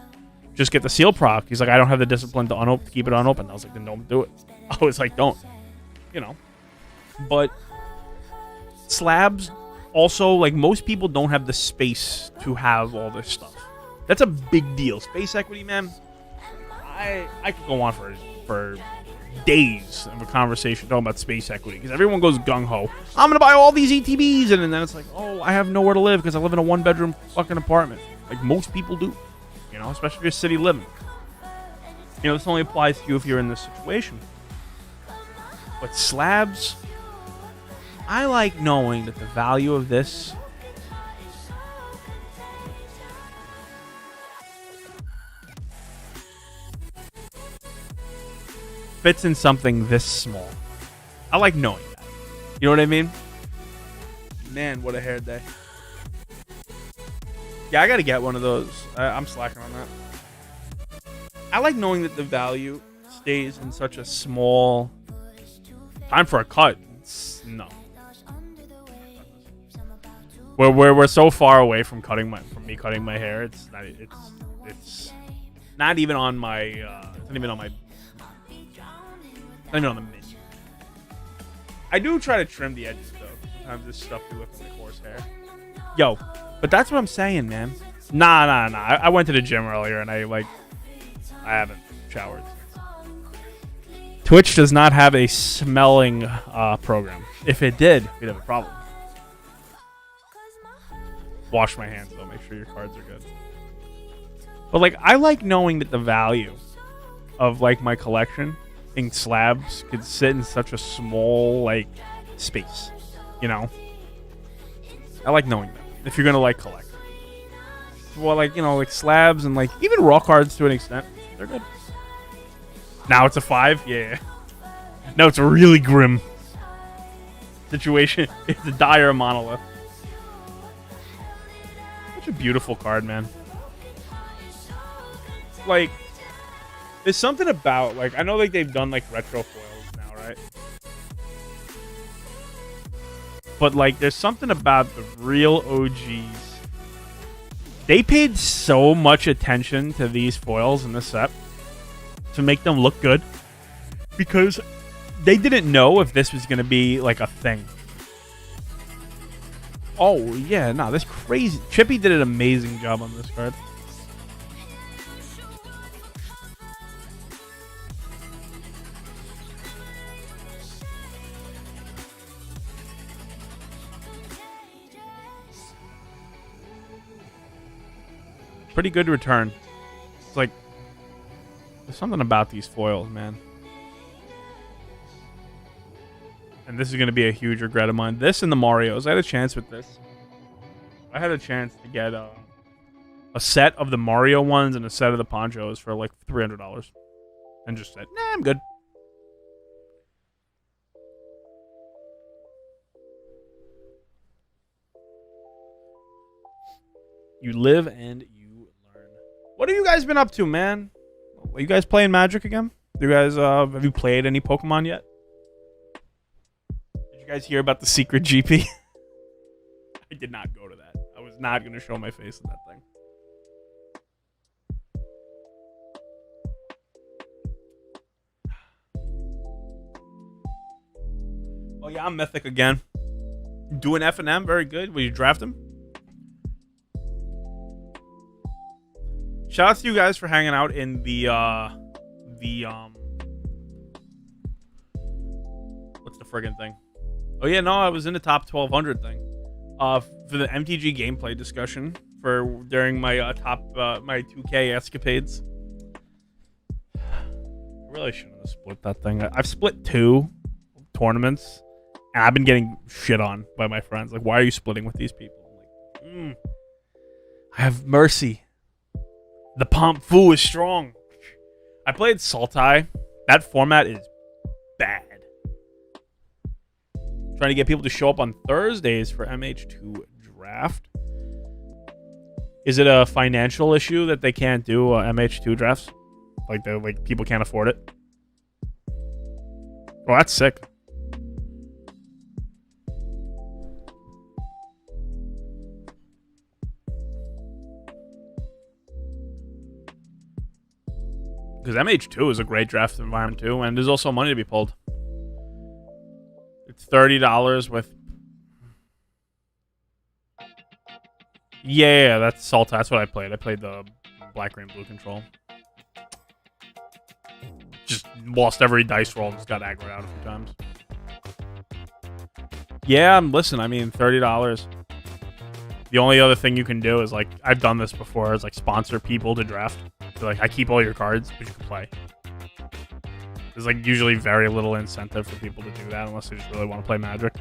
just get the seal proc. He's like, I don't have the discipline to keep it unopened. I was like, then don't do it. I was like, don't. You know. But slabs also, like, most people don't have the space to have all this stuff. That's a big deal. Space equity, man. I could go on for days of a conversation talking about space equity, because everyone goes gung-ho. I'm gonna buy all these ETBs, and then it's like, oh, I have nowhere to live because I live in a one-bedroom fucking apartment. Like most people do, you know, especially if you're city living. You know, this only applies to you if you're in this situation. But slabs, I like knowing that the value of this fits in something this small. I like knowing that. You know what I mean? Man, what a hair day. Yeah, I gotta get one of those. I'm slacking on that. I like knowing that the value stays in such a small... Time for a cut. No. We're so far away from me cutting my hair. It's not even on my... it's not even on my... Not even on the menu. I do try to trim the edges, though. Sometimes this stuff be looking like horse hair. Yo, but that's what I'm saying, man. Nah. I went to the gym earlier, and I haven't showered. Twitch does not have a smelling program. If it did, we'd have a problem. Wash my hands, though. Make sure your cards are good. But, like, I like knowing that the value of, like, my collection... in slabs could sit in such a small, like, space, you know? I like knowing that, if you're gonna, like, collect. Well, like, you know, like, slabs and, like, even raw cards to an extent, they're good. Now it's a 5? Yeah. No, it's a really grim situation. It's a dire monolith. Such a beautiful card, man. Like... There's something about, like, I know, like, they've done, like, retro foils now, right? But, like, there's something about the real OGs. They paid so much attention to these foils in this set to make them look good. Because they didn't know if this was going to be, like, a thing. Oh, yeah, no, that's crazy. Chippy did an amazing job on this card. Pretty good return. It's like, there's something about these foils, man. And this is going to be a huge regret of mine. This and the Marios. I had a chance with this. I had a chance to get a set of the Mario ones and a set of the Ponchos for like $300. And just said, nah, I'm good. You live and you learn. What have you guys been up to, man? Are you guys playing Magic again? You guys, have you played any Pokemon yet? Did you guys hear about the secret GP? I did not go to that. I was not going to show my face in that thing. Oh yeah, I'm Mythic again. Doing F&M, very good. Will you draft him? Shout out to you guys for hanging out in the what's the friggin' thing? Oh yeah, no, I was in the top 1200 thing. For the MTG gameplay discussion during my my 2K escapades. I really shouldn't have split that thing. I've split 2 tournaments, and I've been getting shit on by my friends. Like, why are you splitting with these people? I'm like, I have mercy. The Pomp Fu is strong. I played Sultai. That format is bad. Trying to get people to show up on Thursdays for MH2 draft. Is it a financial issue that they can't do MH2 drafts? Like people can't afford it? Oh, that's sick. Because MH2 is a great draft environment too, and there's also money to be pulled. It's $30 with... Yeah, that's Salt. That's what I played. I played the black, green, blue control. Just lost every dice roll and just got aggroed out a few times. Yeah, listen, I mean, $30. The only other thing you can do is, like, I've done this before, is, like, sponsor people to draft. So, like, I keep all your cards, but you can play. There's, like, usually very little incentive for people to do that unless they just really want to play Magic.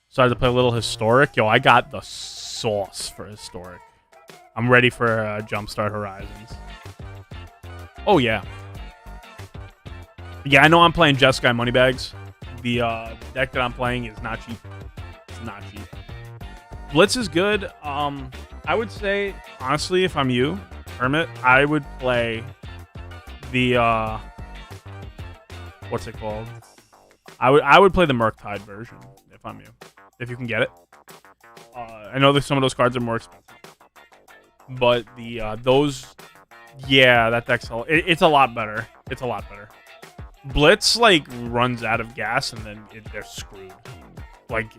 Started to play a little Historic. Yo, I got the sauce for Historic. I'm ready for Jumpstart Horizons. Oh, yeah. Yeah, I know I'm playing Jeskai Moneybags. The deck that I'm playing is not cheap. It's not cheap. Blitz is good. I would say, honestly, if I'm you, Hermit, I would play the what's it called? I would play the Murktide version if I'm you, if you can get it. I know that some of those cards are more expensive, but those, yeah, that deck's it's a lot better. It's a lot better. Blitz like runs out of gas and then they're screwed. Like,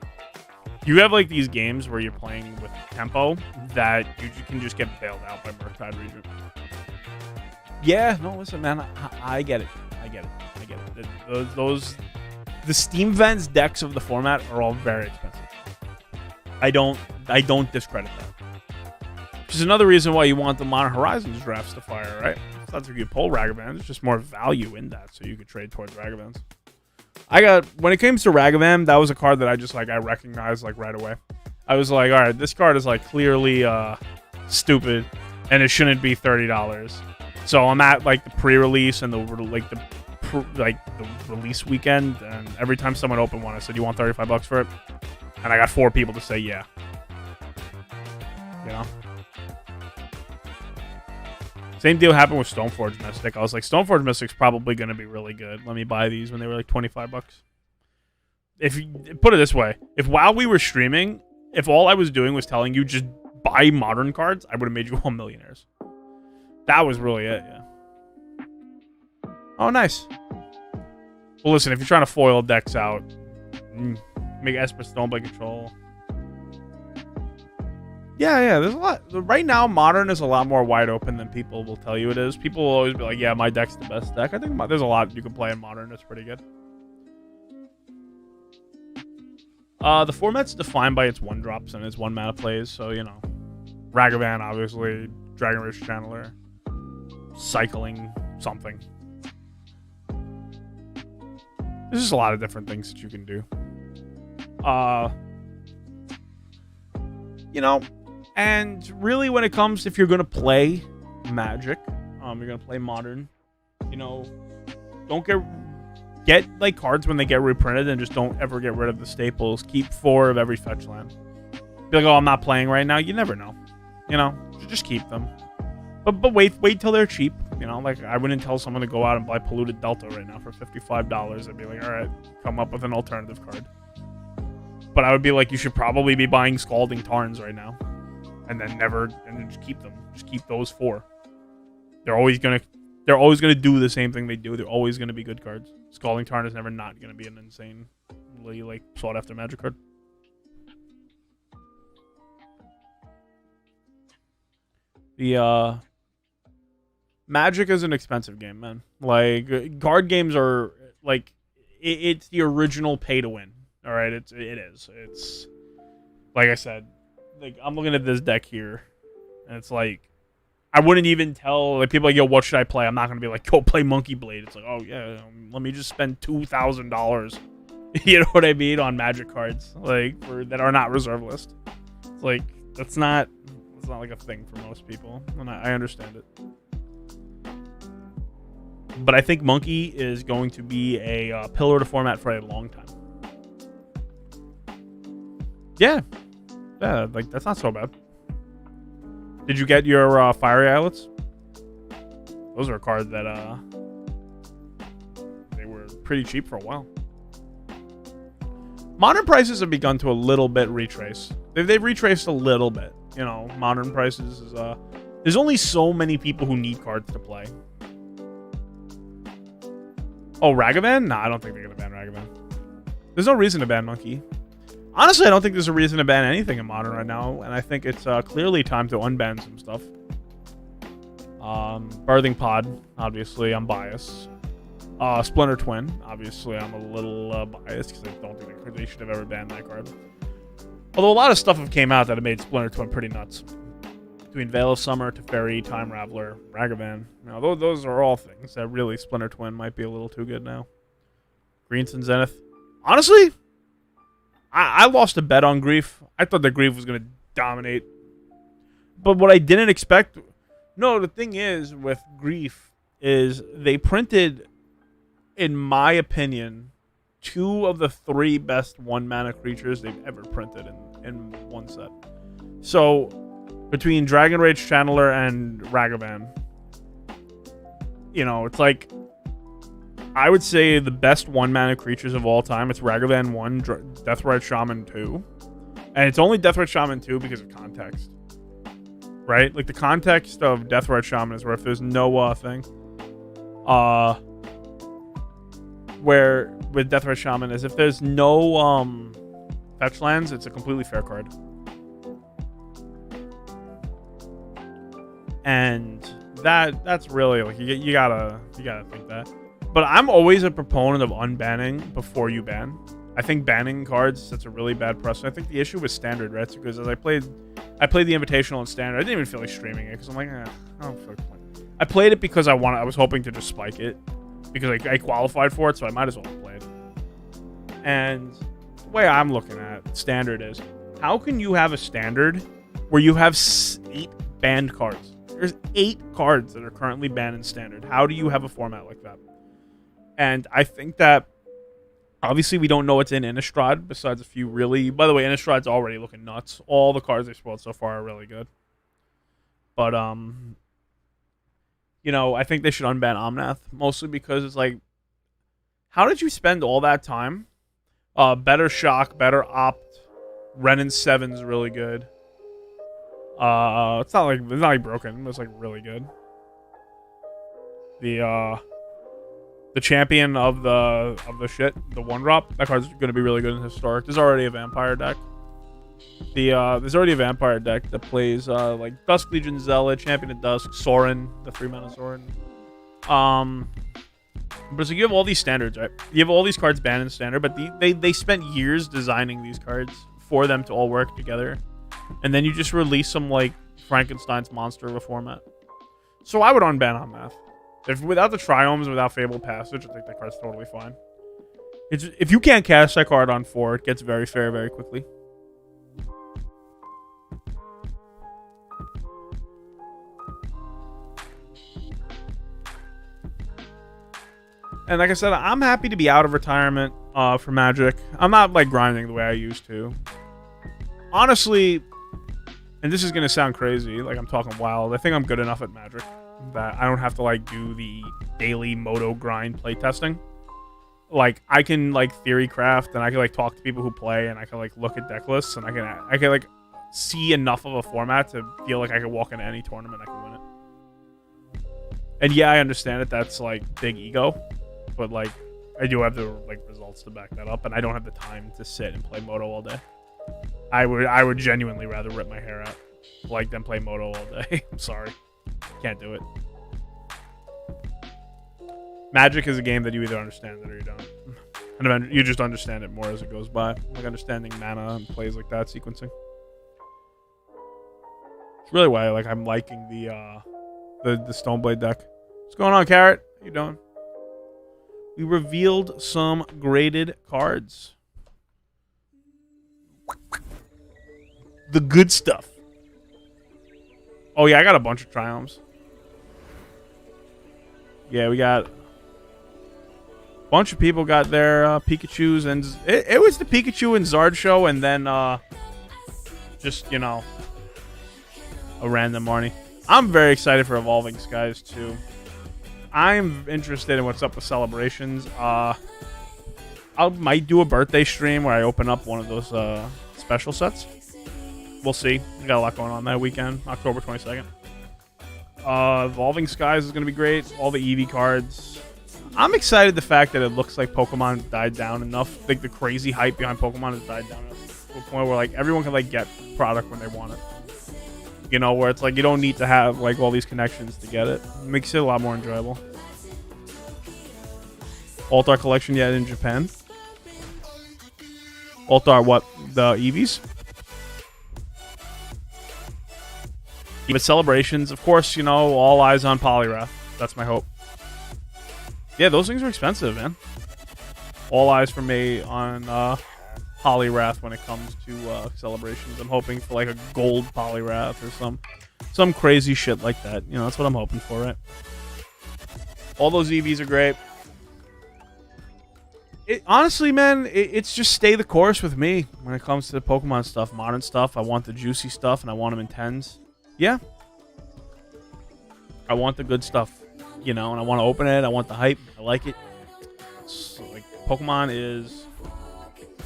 you have like these games where you're playing with tempo that you can just get bailed out by Murktide Regent. Yeah, no, listen, man, I get it. I get it. The Steam Vents decks of the format are all very expensive. I don't discredit that. Which is another reason why you want the Modern Horizons drafts to fire, right? It's not that you pull Ragavan, there's just more value in that, so you could trade towards Ragavans. When it comes to Ragavan, that was a card that I recognized like right away. I was like, all right, this card is like clearly stupid, and it shouldn't be $30. So I'm at like the pre-release and the release weekend, and every time someone opened one, I said, "You want $35 for it?" And I got 4 people to say yeah. You know. Same deal happened with Stoneforge Mystic. I was like, Stoneforge Mystic's probably going to be really good. Let me buy these when they were like $25. if you put it this way, if while we were streaming, if all I was doing was telling you just buy modern cards, I would have made you all millionaires. That was really it, yeah. Oh, nice. Well, listen, if you're trying to foil decks out, make Esper Stoneblade Control. Yeah, there's a lot. Right now, Modern is a lot more wide open than people will tell you it is. People will always be like, yeah, my deck's the best deck. I think there's a lot you can play in Modern that's pretty good. The format's defined by its 1-drops and its 1-mana plays, so, you know. Ragavan, obviously. Dragon Rage Channeler. Cycling something. There's just a lot of different things that you can do. You know, and really when it comes, if you're going to play Magic, you're going to play Modern, you know, don't get like cards when they get reprinted and just don't ever get rid of the staples. Keep 4 of every fetch land. Be like, oh, I'm not playing right now. You never know. You know, just keep them. But wait till they're cheap. You know, like I wouldn't tell someone to go out and buy Polluted Delta right now for $55. I'd be like, all right, come up with an alternative card. But I would be like, you should probably be buying Scalding Tarns right now, and then just keep them. Just keep those 4. They're always gonna do the same thing they do. They're always gonna be good cards. Scalding Tarn is never not gonna be an insanely like sought after Magic card. The Magic is an expensive game, man. Like card games are like it's the original pay to win. All right, it is. It's like I said, like I'm looking at this deck here, and it's like I wouldn't even tell like people like, yo, what should I play? I'm not gonna be like, go play Monkey Blade. It's like, oh yeah, let me just spend $2,000. You know what I mean, on Magic cards like that are not reserve list. It's like that's not like a thing for most people, and I understand it. But I think Monkey is going to be a pillar of the format for a long time. Yeah, like that's not so bad. Did you get your Fiery Islets? Those are a card that they were pretty cheap for a while. Modern prices have begun to a little bit retrace. They've retraced a little bit. You know, Modern prices is there's only so many people who need cards to play. Oh, Ragavan? Nah, I don't think they're gonna ban Ragavan. There's no reason to ban Monkey. Honestly, I don't think there's a reason to ban anything in Modern right now, and I think it's clearly time to unban some stuff. Birthing Pod, obviously, I'm biased. Splinter Twin, obviously, I'm a little biased because I don't think they should have ever banned that card. Although a lot of stuff have came out that have made Splinter Twin pretty nuts. Between Veil of Summer, Teferi, Time Raveler, Ragavan. You know, those are all things that really Splinter Twin might be a little too good now. Greenson Zenith. Honestly, I lost a bet on Grief. I thought that Grief was going to dominate. But what I didn't expect... No, the thing is with Grief is they printed, in my opinion, 2 of the 3 best 1-mana creatures they've ever printed in one set. So, between Dragon Rage Channeler and Ragavan, you know, it's like... I would say the best 1-mana creatures of all time. It's Ragavan 1, Deathrite Shaman 2. And it's only Deathrite Shaman 2 because of context. Right? Like, the context of Deathrite Shaman is where if there's no thing... where with Deathrite Shaman is if there's no fetch lands, it's a completely fair card. And that's really like you gotta think that. But I'm always a proponent of unbanning before you ban. I think banning cards sets a really bad precedent. I think the issue with Standard, right? Because as I played the Invitational in Standard, I didn't even feel like streaming it because I'm like, I don't feel like playing. I played it because I was hoping to just spike it because I qualified for it, so I might as well play it. And the way I'm looking at Standard is, how can you have a Standard where you have 8 banned cards? There's 8 cards that are currently banned in Standard. How do you have a format like that? And I think that, obviously, we don't know what's in Innistrad, besides a few really... By the way, Innistrad's already looking nuts. All the cards they've spoiled so far are really good. But, you know, I think they should unban Omnath, mostly because it's like, how did you spend all that time Better shock, better opt. Renin 7's really good. It's not like broken. It's like really good. The champion of the shit, the one drop. That card's gonna be really good in historic. There's already a vampire deck. There's already a vampire deck that plays like Dusk Legion Zealot, Champion of Dusk, Sorin, the 3-mana Sorin. But so you have all these standards, right? You have all these cards banned in standard, but they spent years designing these cards for them to all work together, and then you just release some like Frankenstein's monster of a format. So I would unban Omnath. If without the Triomes, without Fabled Passage, I think that card's totally fine. If you can't cast that card on 4, it gets very fair very quickly. And like I said, I'm happy to be out of retirement for Magic. I'm not like grinding the way I used to. Honestly, and this is going to sound crazy, like I'm talking wild, I think I'm good enough at Magic that I don't have to like do the daily Moto grind playtesting. Like I can like theory craft, and I can like talk to people who play, and I can like look at deck lists, and I can like see enough of a format to feel like I can walk into any tournament, I can win it. And yeah, I understand it. That's like big ego. But like, I do have the like results to back that up, and I don't have the time to sit and play Moto all day. I would genuinely rather rip my hair out like than play Moto all day. I'm sorry, can't do it. Magic is a game that you either understand it or you don't, and then you just understand it more as it goes by, like understanding mana and plays like that, sequencing. It's really why like I'm liking the Stoneblade deck. What's going on, Carrot? How you doing? We revealed some graded cards. The good stuff. Oh, yeah, I got a bunch of Triomes. Yeah, we got... a bunch of people got their Pikachus, and it was the Pikachu and Zard show, and then just, you know, a random Marnie. I'm very excited for Evolving Skies, too. I'm interested in what's up with Celebrations. I might do a birthday stream where I open up one of those special sets. We'll see. We got a lot going on that weekend, October 22nd. Evolving Skies is going to be great. All the Eevee cards. I'm excited the fact that it looks like Pokemon died down enough. Like the crazy hype behind Pokemon has died down to a point where like everyone can like get product when they want it. You know, where it's like you don't need to have like all these connections to get it. It makes it a lot more enjoyable. Altar collection yet in Japan? Altar what? The Eevees? But Celebrations, of course, you know, all eyes on Poliwrath. That's my hope. Yeah, those things are expensive, man. All eyes for me on Poliwrath when it comes to Celebrations. I'm hoping for like a gold Poliwrath or some crazy shit like that. You know, that's what I'm hoping for, right? All those EVs are great. Honestly, man, it's just stay the course with me when it comes to the Pokemon stuff. Modern stuff, I want the juicy stuff, and I want them in 10s. Yeah. I want the good stuff, you know, and I want to open it. I want the hype. I like it. It's like Pokemon is...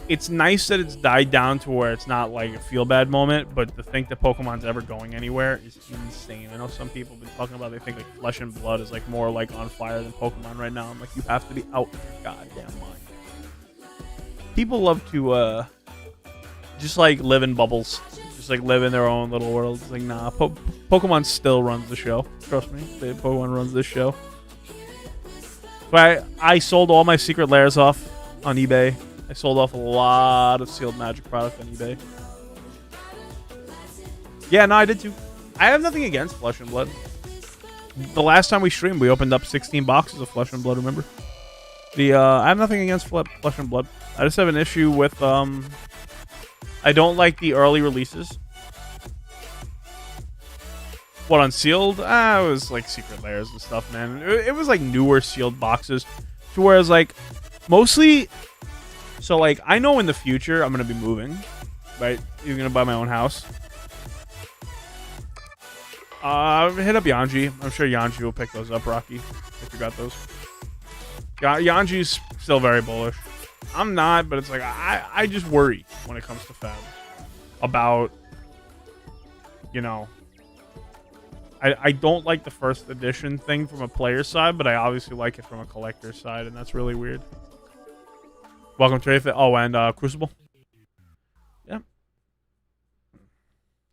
It's nice that it's died down to where it's not like a feel-bad moment, but to think that Pokemon's ever going anywhere is insane. I know some people have been talking about, they think like Flesh and Blood is like more like on fire than Pokemon right now. I'm like, you have to be out of your goddamn mind. People love to just like live in bubbles, just like live in their own little world. It's like, nah, Pokemon still runs the show. Trust me, Pokemon runs this show. But I sold all my secret lairs off on eBay. I sold off a lot of sealed magic product on eBay. Yeah, no, I did too. I have nothing against Flesh and Blood. The last time we streamed, we opened up 16 boxes of Flesh and Blood, remember? I have nothing against Flesh and Blood. I just have an issue with, I don't like the early releases. What, unsealed? It was like secret layers and stuff, man. It was like newer sealed boxes. To whereas like, mostly... So, like, I know in the future I'm going to be moving, right? You're going to buy my own house. Hit up Yanji. I'm sure Yanji will pick those up, Rocky, if you got those. Yanji's still very bullish. I'm not, but it's like I just worry when it comes to Fab about, you know, I don't like the first edition thing from a player side, but I obviously like it from a collector's side, and that's really weird. Welcome to Wraith. Oh, and Crucible. Yeah.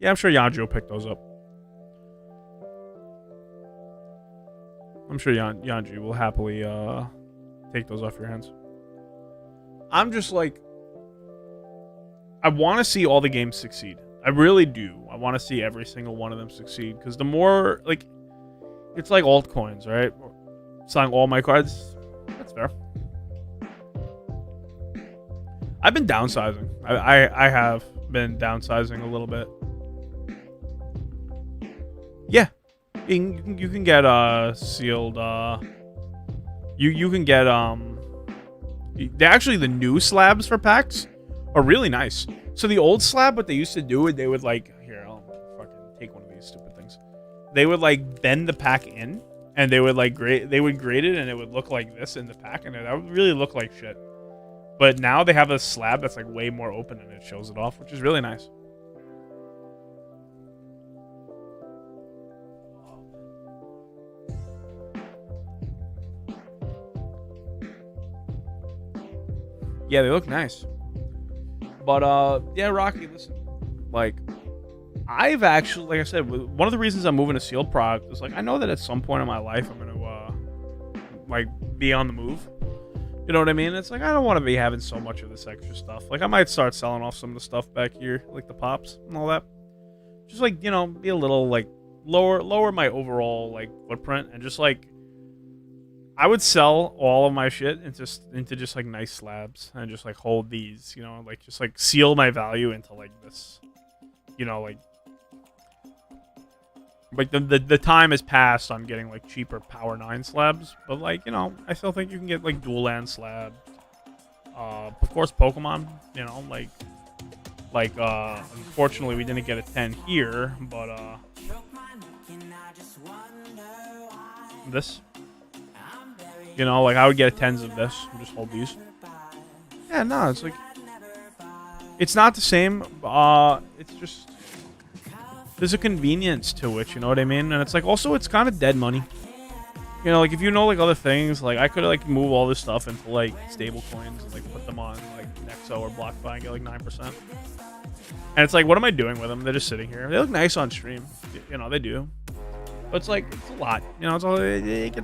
Yeah, I'm sure Yanji will pick those up. I'm sure Yanji will happily take those off your hands. I'm just like, I want to see all the games succeed. I really do. I want to see every single one of them succeed, because the more, like, it's like altcoins, right? Selling all my cards, that's fair. I've been downsizing. I have been downsizing a little bit. Yeah, you can get sealed. You can get actually the new slabs for packs are really nice. So the old slab, what they used to do, they would like, here, I'll fucking take one of these stupid things. They would like bend the pack in, and they would like grade it, and it would look like this in the pack, and that would really look like shit. But now they have a slab that's like way more open, and it shows it off, which is really nice. Yeah, they look nice. But yeah, Rocky, listen, like, I've actually, like I said, one of the reasons I'm moving to sealed product is like, I know that at some point in my life I'm gonna like be on the move. You know what I mean? It's like, I don't want to be having so much of this extra stuff. Like, I might start selling off some of the stuff back here, like the pops and all that. Just like, you know, be a little like lower my overall like footprint, and just like, I would sell all of my shit into just like nice slabs, and just like hold these, you know, like just like seal my value into like this, you know, like the time has passed on getting like cheaper Power 9 slabs, but like, you know, I still think you can get like dual land slabs. Of course, Pokemon, you know, like unfortunately we didn't get a 10 here, but this. You know, like, I would get 10s of this and just hold these. Yeah, no, it's like, it's not the same. It's just, there's a convenience to it, you know what I mean? And it's like, also, it's kind of dead money. You know, like, if you know, like, other things, like, I could, like, move all this stuff into, like, stable coins and, like, put them on, like, Nexo or BlockFi and get, like, 9%. And it's like, what am I doing with them? They're just sitting here. They look nice on stream. You know, they do. But it's like, it's a lot, you know. It's all, it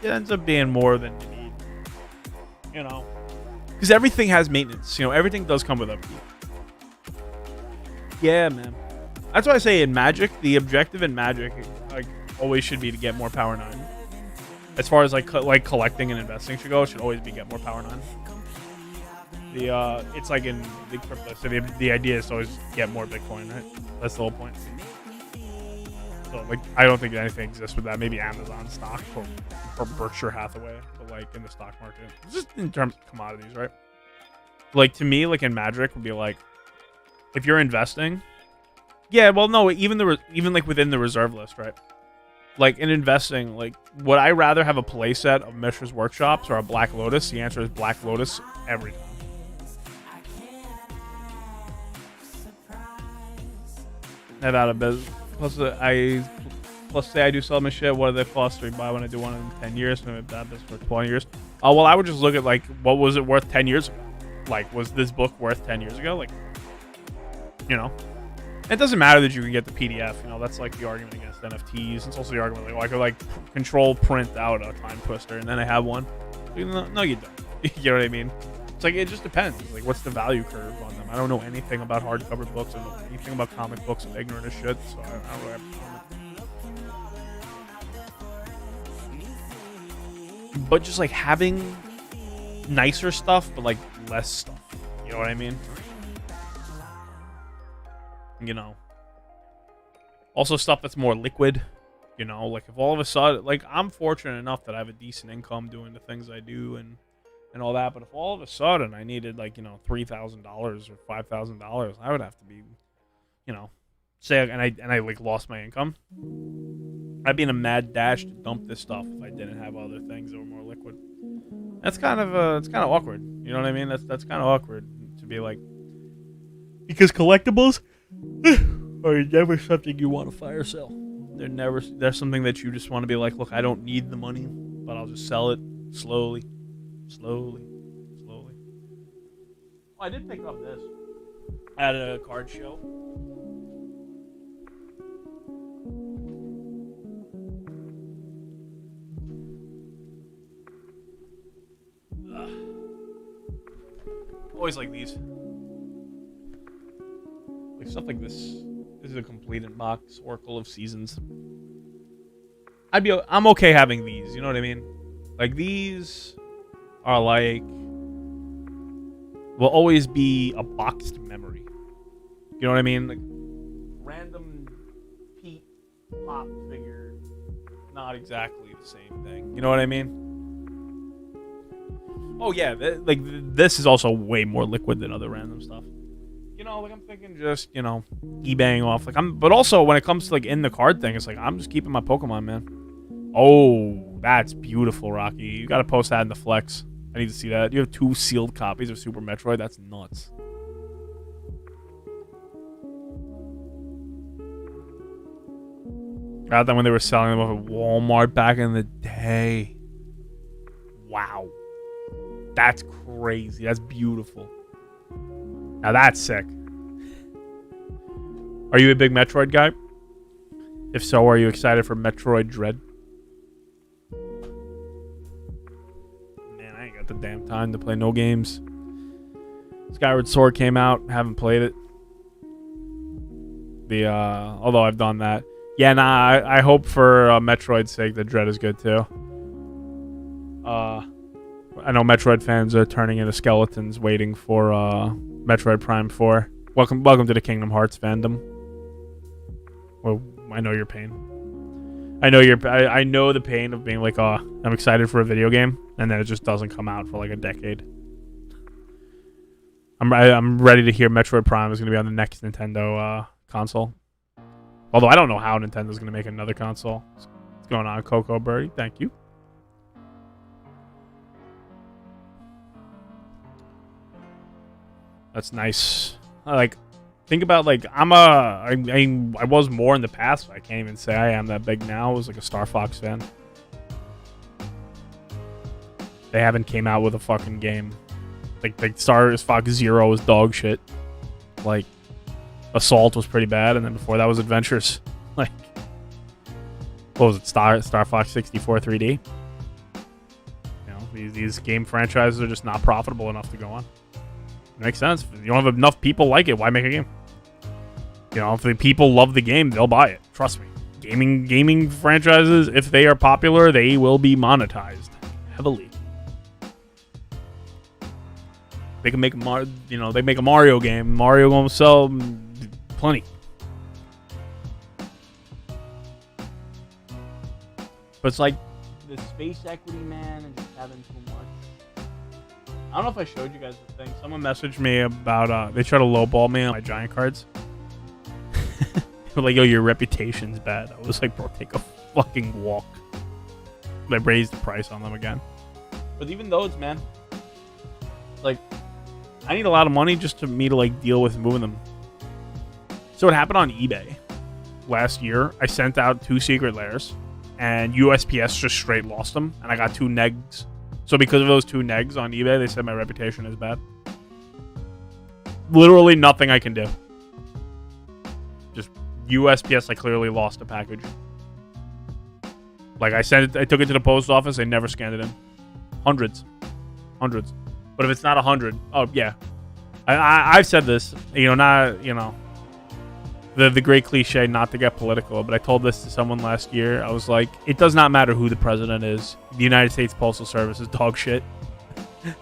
ends up being more than you need, you know, because everything has maintenance. You know, everything does come with upkeep. Yeah, man. That's why I say in Magic, the objective in Magic, like, always should be to get more Power 9. As far as like collecting and investing should go, it should always be get more Power 9. It's like in the crypto, so the idea is to always get more Bitcoin, right? That's the whole point. So, like, I don't think anything exists with that. Maybe Amazon stock or Berkshire Hathaway, but like in the stock market, just in terms of commodities, right? Like, to me, like in Magic would be like, if you're investing, yeah, well, no, even like within the reserve list, right? Like in investing, like, would I rather have a playset of Mishra's Workshops or a Black Lotus? The answer is Black Lotus every time. Never out of business. Plus, say I do sell my shit. What do they cost to buy when I do one in 10 years? Maybe that this for 20 years. Oh, well, I would just look at, like, what was it worth 10 years ago? Like, was this book worth 10 years ago? Like, you know, it doesn't matter that you can get the PDF. You know, that's like the argument against NFTs. It's also the argument like, well, I could like control print out a time twister and then I have one. No, you don't. You know what I mean? It's like, it just depends. Like, what's the value curve on them? I don't know anything about hardcover books. I don't know anything about comic books. I'm ignorant as shit, so I don't really have to comment. But just like having nicer stuff, but like less stuff. You know what I mean? You know. Also stuff that's more liquid. You know, like if all of a sudden, like, I'm fortunate enough that I have a decent income doing the things I do and all that, but if all of a sudden I needed, like, you know, $3,000 or $5,000, I would have to be, you know, say, and I like lost my income, I'd be in a mad dash to dump this stuff if I didn't have other things that were more liquid. That's kind of it's kind of awkward. You know what I mean? That's kind of awkward to be like, because collectibles are never something you want to fire sell. They're something that you just want to be like, look, I don't need the money, but I'll just sell it slowly. Oh, I did pick up this at a card show. Always like these. Like stuff like this. This is a completed box, Oracle of Seasons. I'm okay having these, you know what I mean? Like these are like will always be a boxed memory. You know what I mean? Like random Pete pop figure, not exactly the same thing. You know what I mean? Oh yeah, like this is also way more liquid than other random stuff. You know, like I'm thinking just, you know, eBaying off. Like but also when it comes to like in the card thing, it's like I'm just keeping my Pokemon, man. Oh, that's beautiful, Rocky. You gotta post that in the flex. I need to see that. You have 2 sealed copies of Super Metroid. That's nuts. Got them when they were selling them off at Walmart back in the day. Wow. That's crazy. That's beautiful. Now that's sick. Are you a big Metroid guy? If so, are you excited for Metroid Dread? Man, I ain't got the damn time to play no games. Skyward Sword came out. Haven't played it. Although I've done that. Yeah, nah, I hope for Metroid's sake that Dread is good too. I know Metroid fans are turning into skeletons waiting for Metroid Prime 4. Welcome to the Kingdom Hearts fandom. Well, I know your pain. I know the pain of being like, oh, I'm excited for a video game, and then it just doesn't come out for like a decade. I'm ready to hear Metroid Prime is going to be on the next Nintendo console. Although I don't know how Nintendo's going to make another console. What's going on, Coco Birdie? Thank you. That's nice. Like, think about like I was more in the past, but I can't even say I am that big now. I was like a Star Fox fan. They haven't came out with a fucking game. Like Star Fox Zero was dog shit. Like Assault was pretty bad, and then before that was Adventures. Like, what was it? Star Fox 64 3D. You know, these game franchises are just not profitable enough to go on. It makes sense. If you don't have enough people like it, why make a game? You know, if the people love the game, they'll buy it. Trust me. Gaming franchises, if they are popular, they will be monetized heavily. They can make they make a Mario game. Mario gonna sell plenty. But it's like the space equity, man, and just having too much. I don't know if I showed you guys the thing. Someone messaged me about they try to lowball me on my giant cards. They were like, yo, your reputation's bad. I was like, bro, take a fucking walk. But I raised the price on them again. But even those, man, like, I need a lot of money just to me to like deal with moving them. So what happened on eBay last year, I sent out 2 secret layers and USPS just straight lost them, and I got 2 negs. So because of those 2 negs on eBay, they said my reputation is bad. Literally nothing I can do. Just USPS, I clearly lost a package. Like I took it to the post office, they never scanned it in. Hundreds. But if it's not 100, oh yeah. I've said this, the great cliche not to get political, but I told this to someone last year. I was like, it does not matter who the president is. The United States Postal Service is dog shit.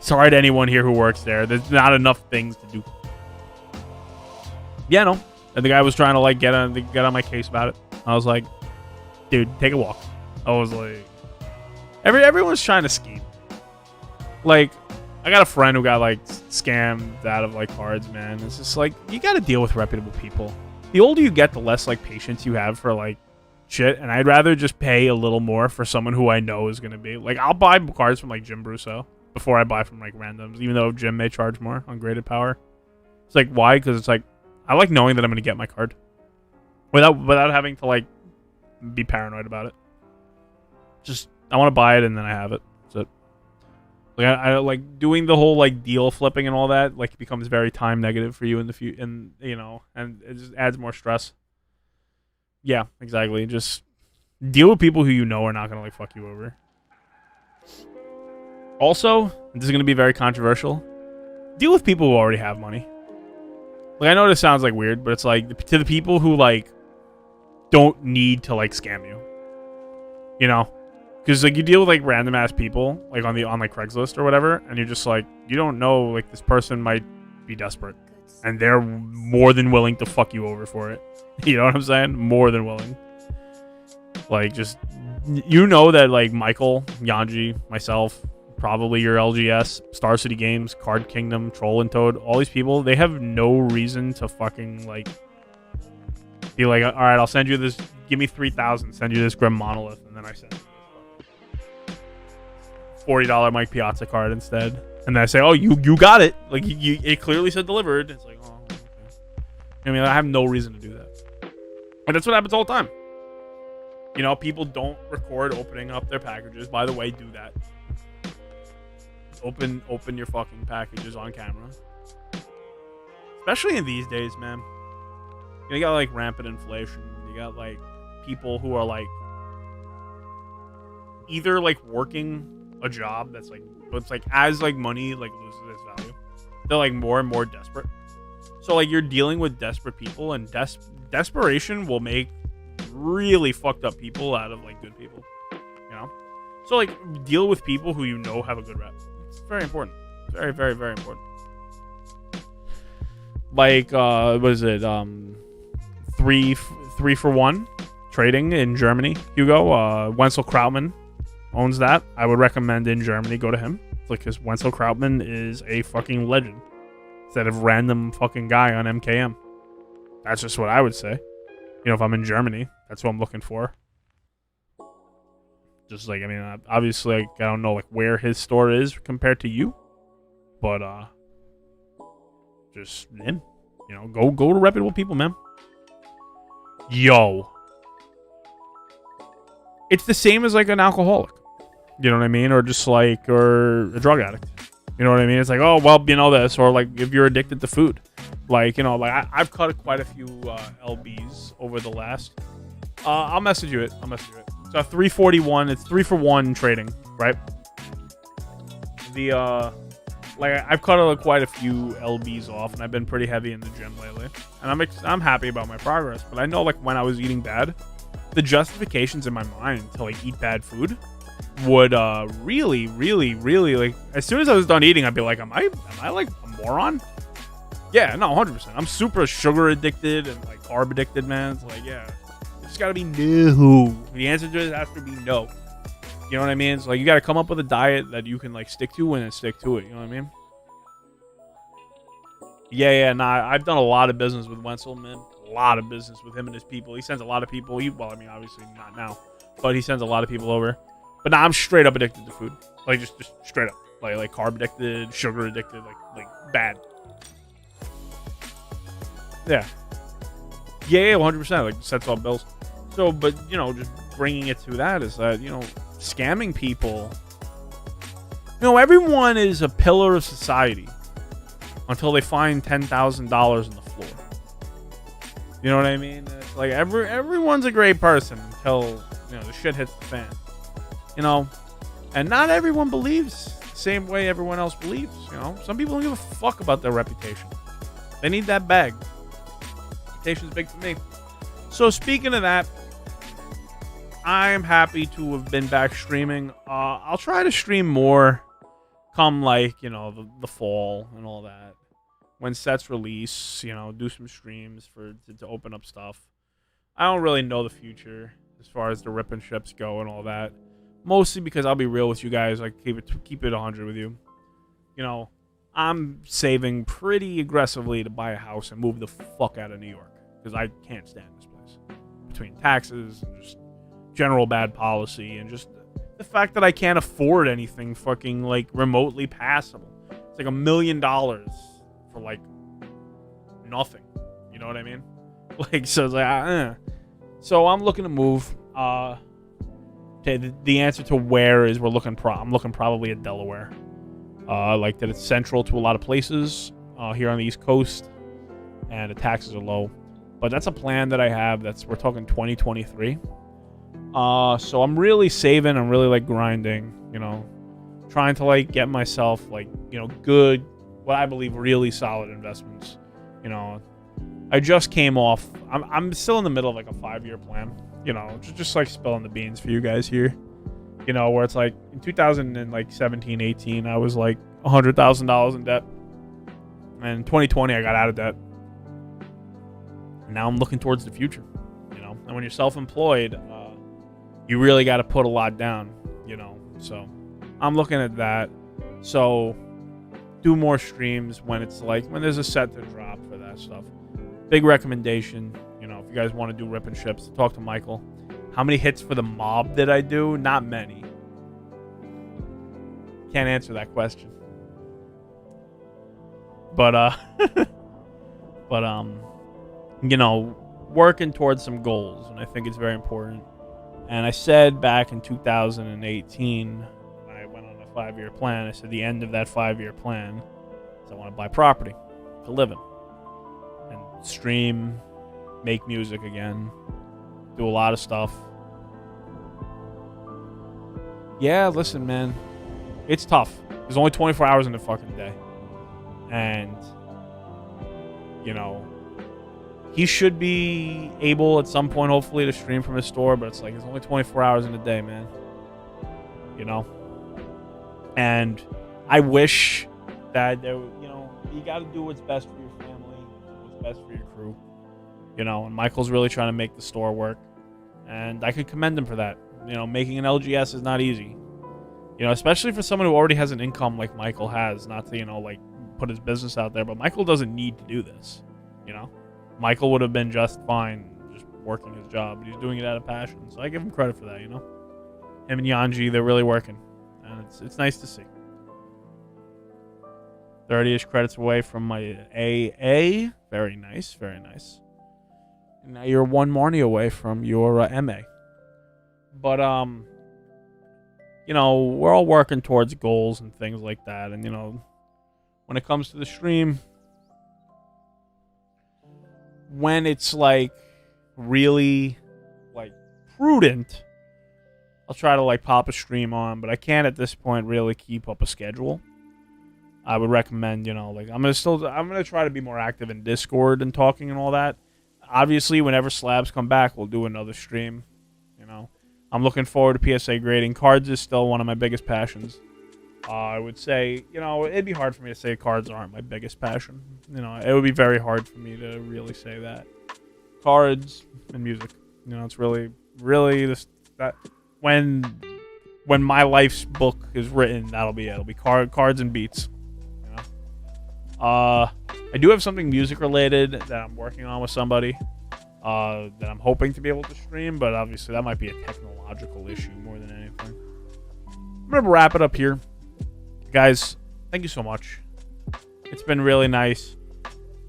Sorry to anyone here who works there. There's not enough things to do. Yeah, no. And the guy was trying to like get on my case about it. I was like, dude, take a walk. I was like, everyone's trying to scheme. Like, I got a friend who got like scammed out of like cards, man. It's just like, you got to deal with reputable people. The older you get, the less like patience you have for like shit, and I'd rather just pay a little more for someone who I know is gonna be like, I'll buy cards from like Jim Brousseau. before I buy from like randoms, even though Jim may charge more on graded power. It's like, why? Because it's like, I like knowing that I'm going to get my card without having to like be paranoid about it. Just, I want to buy it and then I have it. That's it. Like I like doing the whole like deal flipping and all that. Like becomes very time negative for you in the future, and you know, and it just adds more stress. Yeah, exactly. Just deal with people who you know are not gonna like fuck you over. Also, this is gonna be very controversial. Deal with people who already have money. Like I know this sounds like weird, but it's like to the people who like don't need to like scam you. You know? Because like you deal with like random ass people like on like Craigslist or whatever, and you're just like, you don't know, like this person might be desperate and they're more than willing to fuck you over for it. You know what I'm saying? More than willing. Like just, you know that like Michael, Yanji, myself, probably your LGS, Star City Games, Card Kingdom, Troll and Toad, all these people, they have no reason to fucking like be like, all right, I'll send you this, give me 3,000, send you this Grim Monolith, and then I send you $40 Mike Piazza card instead, and then I say, "Oh, you got it." Like it clearly said delivered. It's like, oh, okay. I mean, I have no reason to do that, and that's what happens all the time. You know, people don't record opening up their packages. By the way, do that. Open your fucking packages on camera, especially in these days, man. You got like rampant inflation. You got like people who are like either like working a job that's like, but it's like as like money like loses its value, they're like more and more desperate. So like you're dealing with desperate people, and desperation will make really fucked up people out of like good people, you know. So like deal with people who you know have a good rep. It's very important. Very, very, very important. Like what is it, 3 for 1 trading in Germany, Hugo. Wenzel Krautmann owns that. I would recommend in Germany, go to him. Because Wenzel Krautmann is a fucking legend instead of random fucking guy on MKM. That's just what I would say. You know, if I'm in Germany, that's what I'm looking for. Just like, I mean, obviously, like, I don't know like where his store is compared to you, but just him. You know, go to reputable people, man. Yo, it's the same as like an alcoholic. You know what I mean? Or just like, or a drug addict. You know what I mean? It's like, oh, well, you know this. Or like if you're addicted to food. Like, you know, like I've cut quite a few LBs over the last. I'll message you it. So 341, it's 3 for 1 trading, right? The, like I've cut quite a few LBs off, and I've been pretty heavy in the gym lately. And I'm happy about my progress. But I know like when I was eating bad, the justifications in my mind to like eat bad food would really like, as soon as I was done eating, I'd be like, am I like a moron? Yeah, no, 100%. I'm super sugar addicted and like carb addicted, man. It's like, yeah, it's gotta be no. The answer to it has to be no. You know what I mean? It's like you gotta come up with a diet that you can like stick to and then stick to it. You know what I mean? Yeah, nah, I've done a lot of business with Wenzel, man. A lot of business with him and his people. He sends a lot of people. Well, I mean, obviously not now, but he sends a lot of people over. But nah, I'm straight up addicted to food. Like just straight up. Like carb addicted, sugar addicted, like bad. Yeah, 100%. Like sets all bills. So, but you know, just bringing it to that is that, you know, scamming people. You know, everyone is a pillar of society until they find $10,000 on the floor. You know what I mean? It's like everyone's a great person until, you know, the shit hits the fan. You know, and not everyone believes the same way everyone else believes. You know, some people don't give a fuck about their reputation. They need that bag. Reputation's big for me. So speaking of that, I'm happy to have been back streaming. I'll try to stream more come like, you know, the fall and all that. When sets release, you know, do some streams to open up stuff. I don't really know the future as far as the rip and ships go and all that. Mostly because I'll be real with you guys. Like keep it 100 with you. You know, I'm saving pretty aggressively to buy a house and move the fuck out of New York because I can't stand this place. Between taxes and just general bad policy and just the fact that I can't afford anything fucking like remotely passable. It's like $1 million for like nothing. You know what I mean? Like, so it's like, So I'm looking to move. The answer to where is I'm looking probably at Delaware. Like that it's central to a lot of places here on the East Coast, and the taxes are low. But that's a plan that I have. We're talking 2023. So I'm really saving. I'm really like grinding. You know, trying to like get myself like good, what I believe really solid investments. You know, I just came off. I'm still in the middle of like a 5-year plan. You know, just like spilling the beans for you guys here. You know, where it's like in 2017, 18, I was like $100,000 in debt. And in 2020, I got out of debt. And now I'm looking towards the future. You know, and when you're self-employed, you really got to put a lot down. You know, so I'm looking at that. So do more streams when there's a set to drop for that stuff. Big recommendation. You know, if you guys want to do rip and ships, talk to Michael. How many hits for the mob did I do? Not many. Can't answer that question. But you know, working towards some goals, and I think it's very important. And I said back in 2018 when I went on a 5-year plan, I said the end of that 5-year plan is I want to buy property to live in and stream, make music again, do a lot of stuff. Yeah, listen, man, it's tough. There's only 24 hours in the fucking day. And, you know, he should be able at some point, hopefully, to stream from his store, but it's like, there's only 24 hours in a day, man. You know? And I wish that, you got to do what's best for your family, what's best for your crew. You know, and Michael's really trying to make the store work. And I could commend him for that. You know, making an LGS is not easy. You know, especially for someone who already has an income like Michael has, not to, like, put his business out there, but Michael doesn't need to do this, you know? Michael would have been just fine just working his job, but he's doing it out of passion, so I give him credit for that, you know? Him and Yanji, they're really working, and it's nice to see. 30-ish credits away from my AA. Very nice, very nice. And now you're one Marnie away from your MA. But, you know, we're all working towards goals and things like that, and, you know, when it comes to the stream, when it's like really like prudent, I'll try to like pop a stream on, but I can't at this point really keep up a schedule. I would recommend, like I'm gonna try to be more active in Discord and talking and all that. Obviously, whenever slabs come back, we'll do another stream. You know, I'm looking forward to PSA grading. Cards is still one of my biggest passions. I would say, it'd be hard for me to say cards aren't my biggest passion. It would be very hard for me to really say that. Cards and music. It's really, really that when my life's book is written, that'll be it. It'll be cards and beats. I do have something music related that I'm working on with somebody that I'm hoping to be able to stream, but obviously that might be a technological issue more than anything. I'm gonna wrap it up here. Guys, thank you so much. It's been really nice.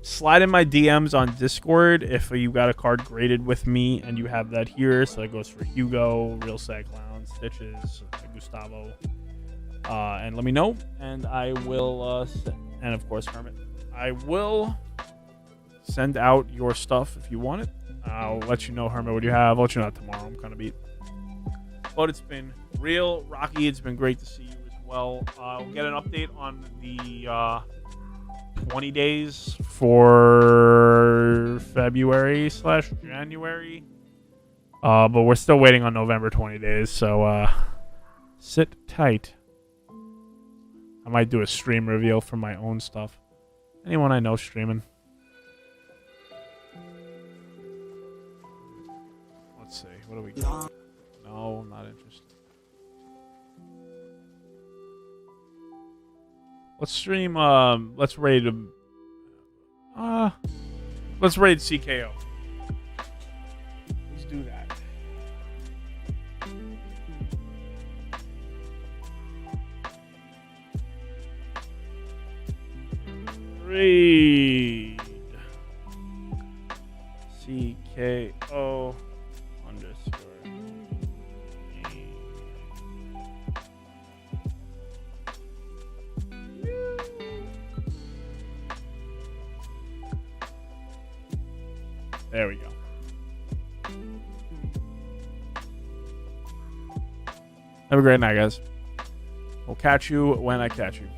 Slide in my DMs on Discord if you got a card graded with me and you have that here. So that goes for Hugo, Real Sad Clown, Stitches, Gustavo. And let me know. And I will, and of course, Hermit. I will send out your stuff if you want it. I'll let you know, Hermit, what you have. I'll let you know tomorrow. I'm kind of beat. But it's been real rocky. It's been great to see you. Well, I'll get an update on the 20 days for February/January. But we're still waiting on November 20 days, so sit tight. I might do a stream reveal for my own stuff. Anyone I know streaming. Let's see. What do we got? No, I'm not interested. Let's stream, let's raid CKO. Let's do that. Trade. CKO underscore. There we go. Have a great night, guys. We'll catch you when I catch you.